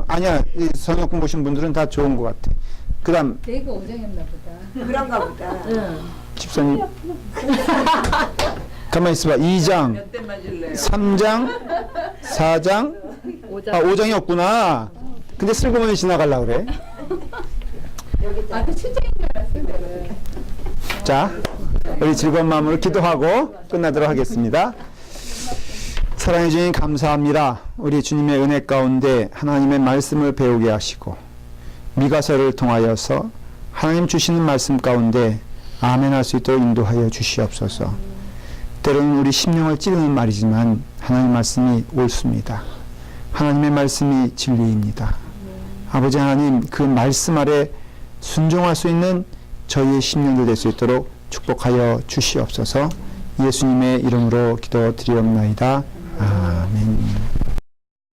아니야. 성역공 보신 분들은 다 좋은 것 같아. 그 다음. 내가 5장이었나 보다. 그런가 보다. 응. 집사님. 가만히 있어봐. 2장. 몇 대 맞을래요? 3장. 4장. 5장이 없구나. 근데 슬그머니 지나가려고 그래. 그 7장인 줄 알았어요, 내가. 자, 우리 즐거운 마음으로 기도하고 끝나도록 하겠습니다. 사랑해 주님 감사합니다. 우리 주님의 은혜 가운데 하나님의 말씀을 배우게 하시고 미가서를 통하여서 하나님 주시는 말씀 가운데 아멘할 수 있도록 인도하여 주시옵소서. 때로는 우리 심령을 찌르는 말이지만 하나님 말씀이 옳습니다. 하나님의 말씀이 진리입니다. 아버지 하나님, 그 말씀 아래 순종할 수 있는 저희의 심령들 될 수 있도록 축복하여 주시옵소서. 예수님의 이름으로 기도드리옵나이다. 아멘.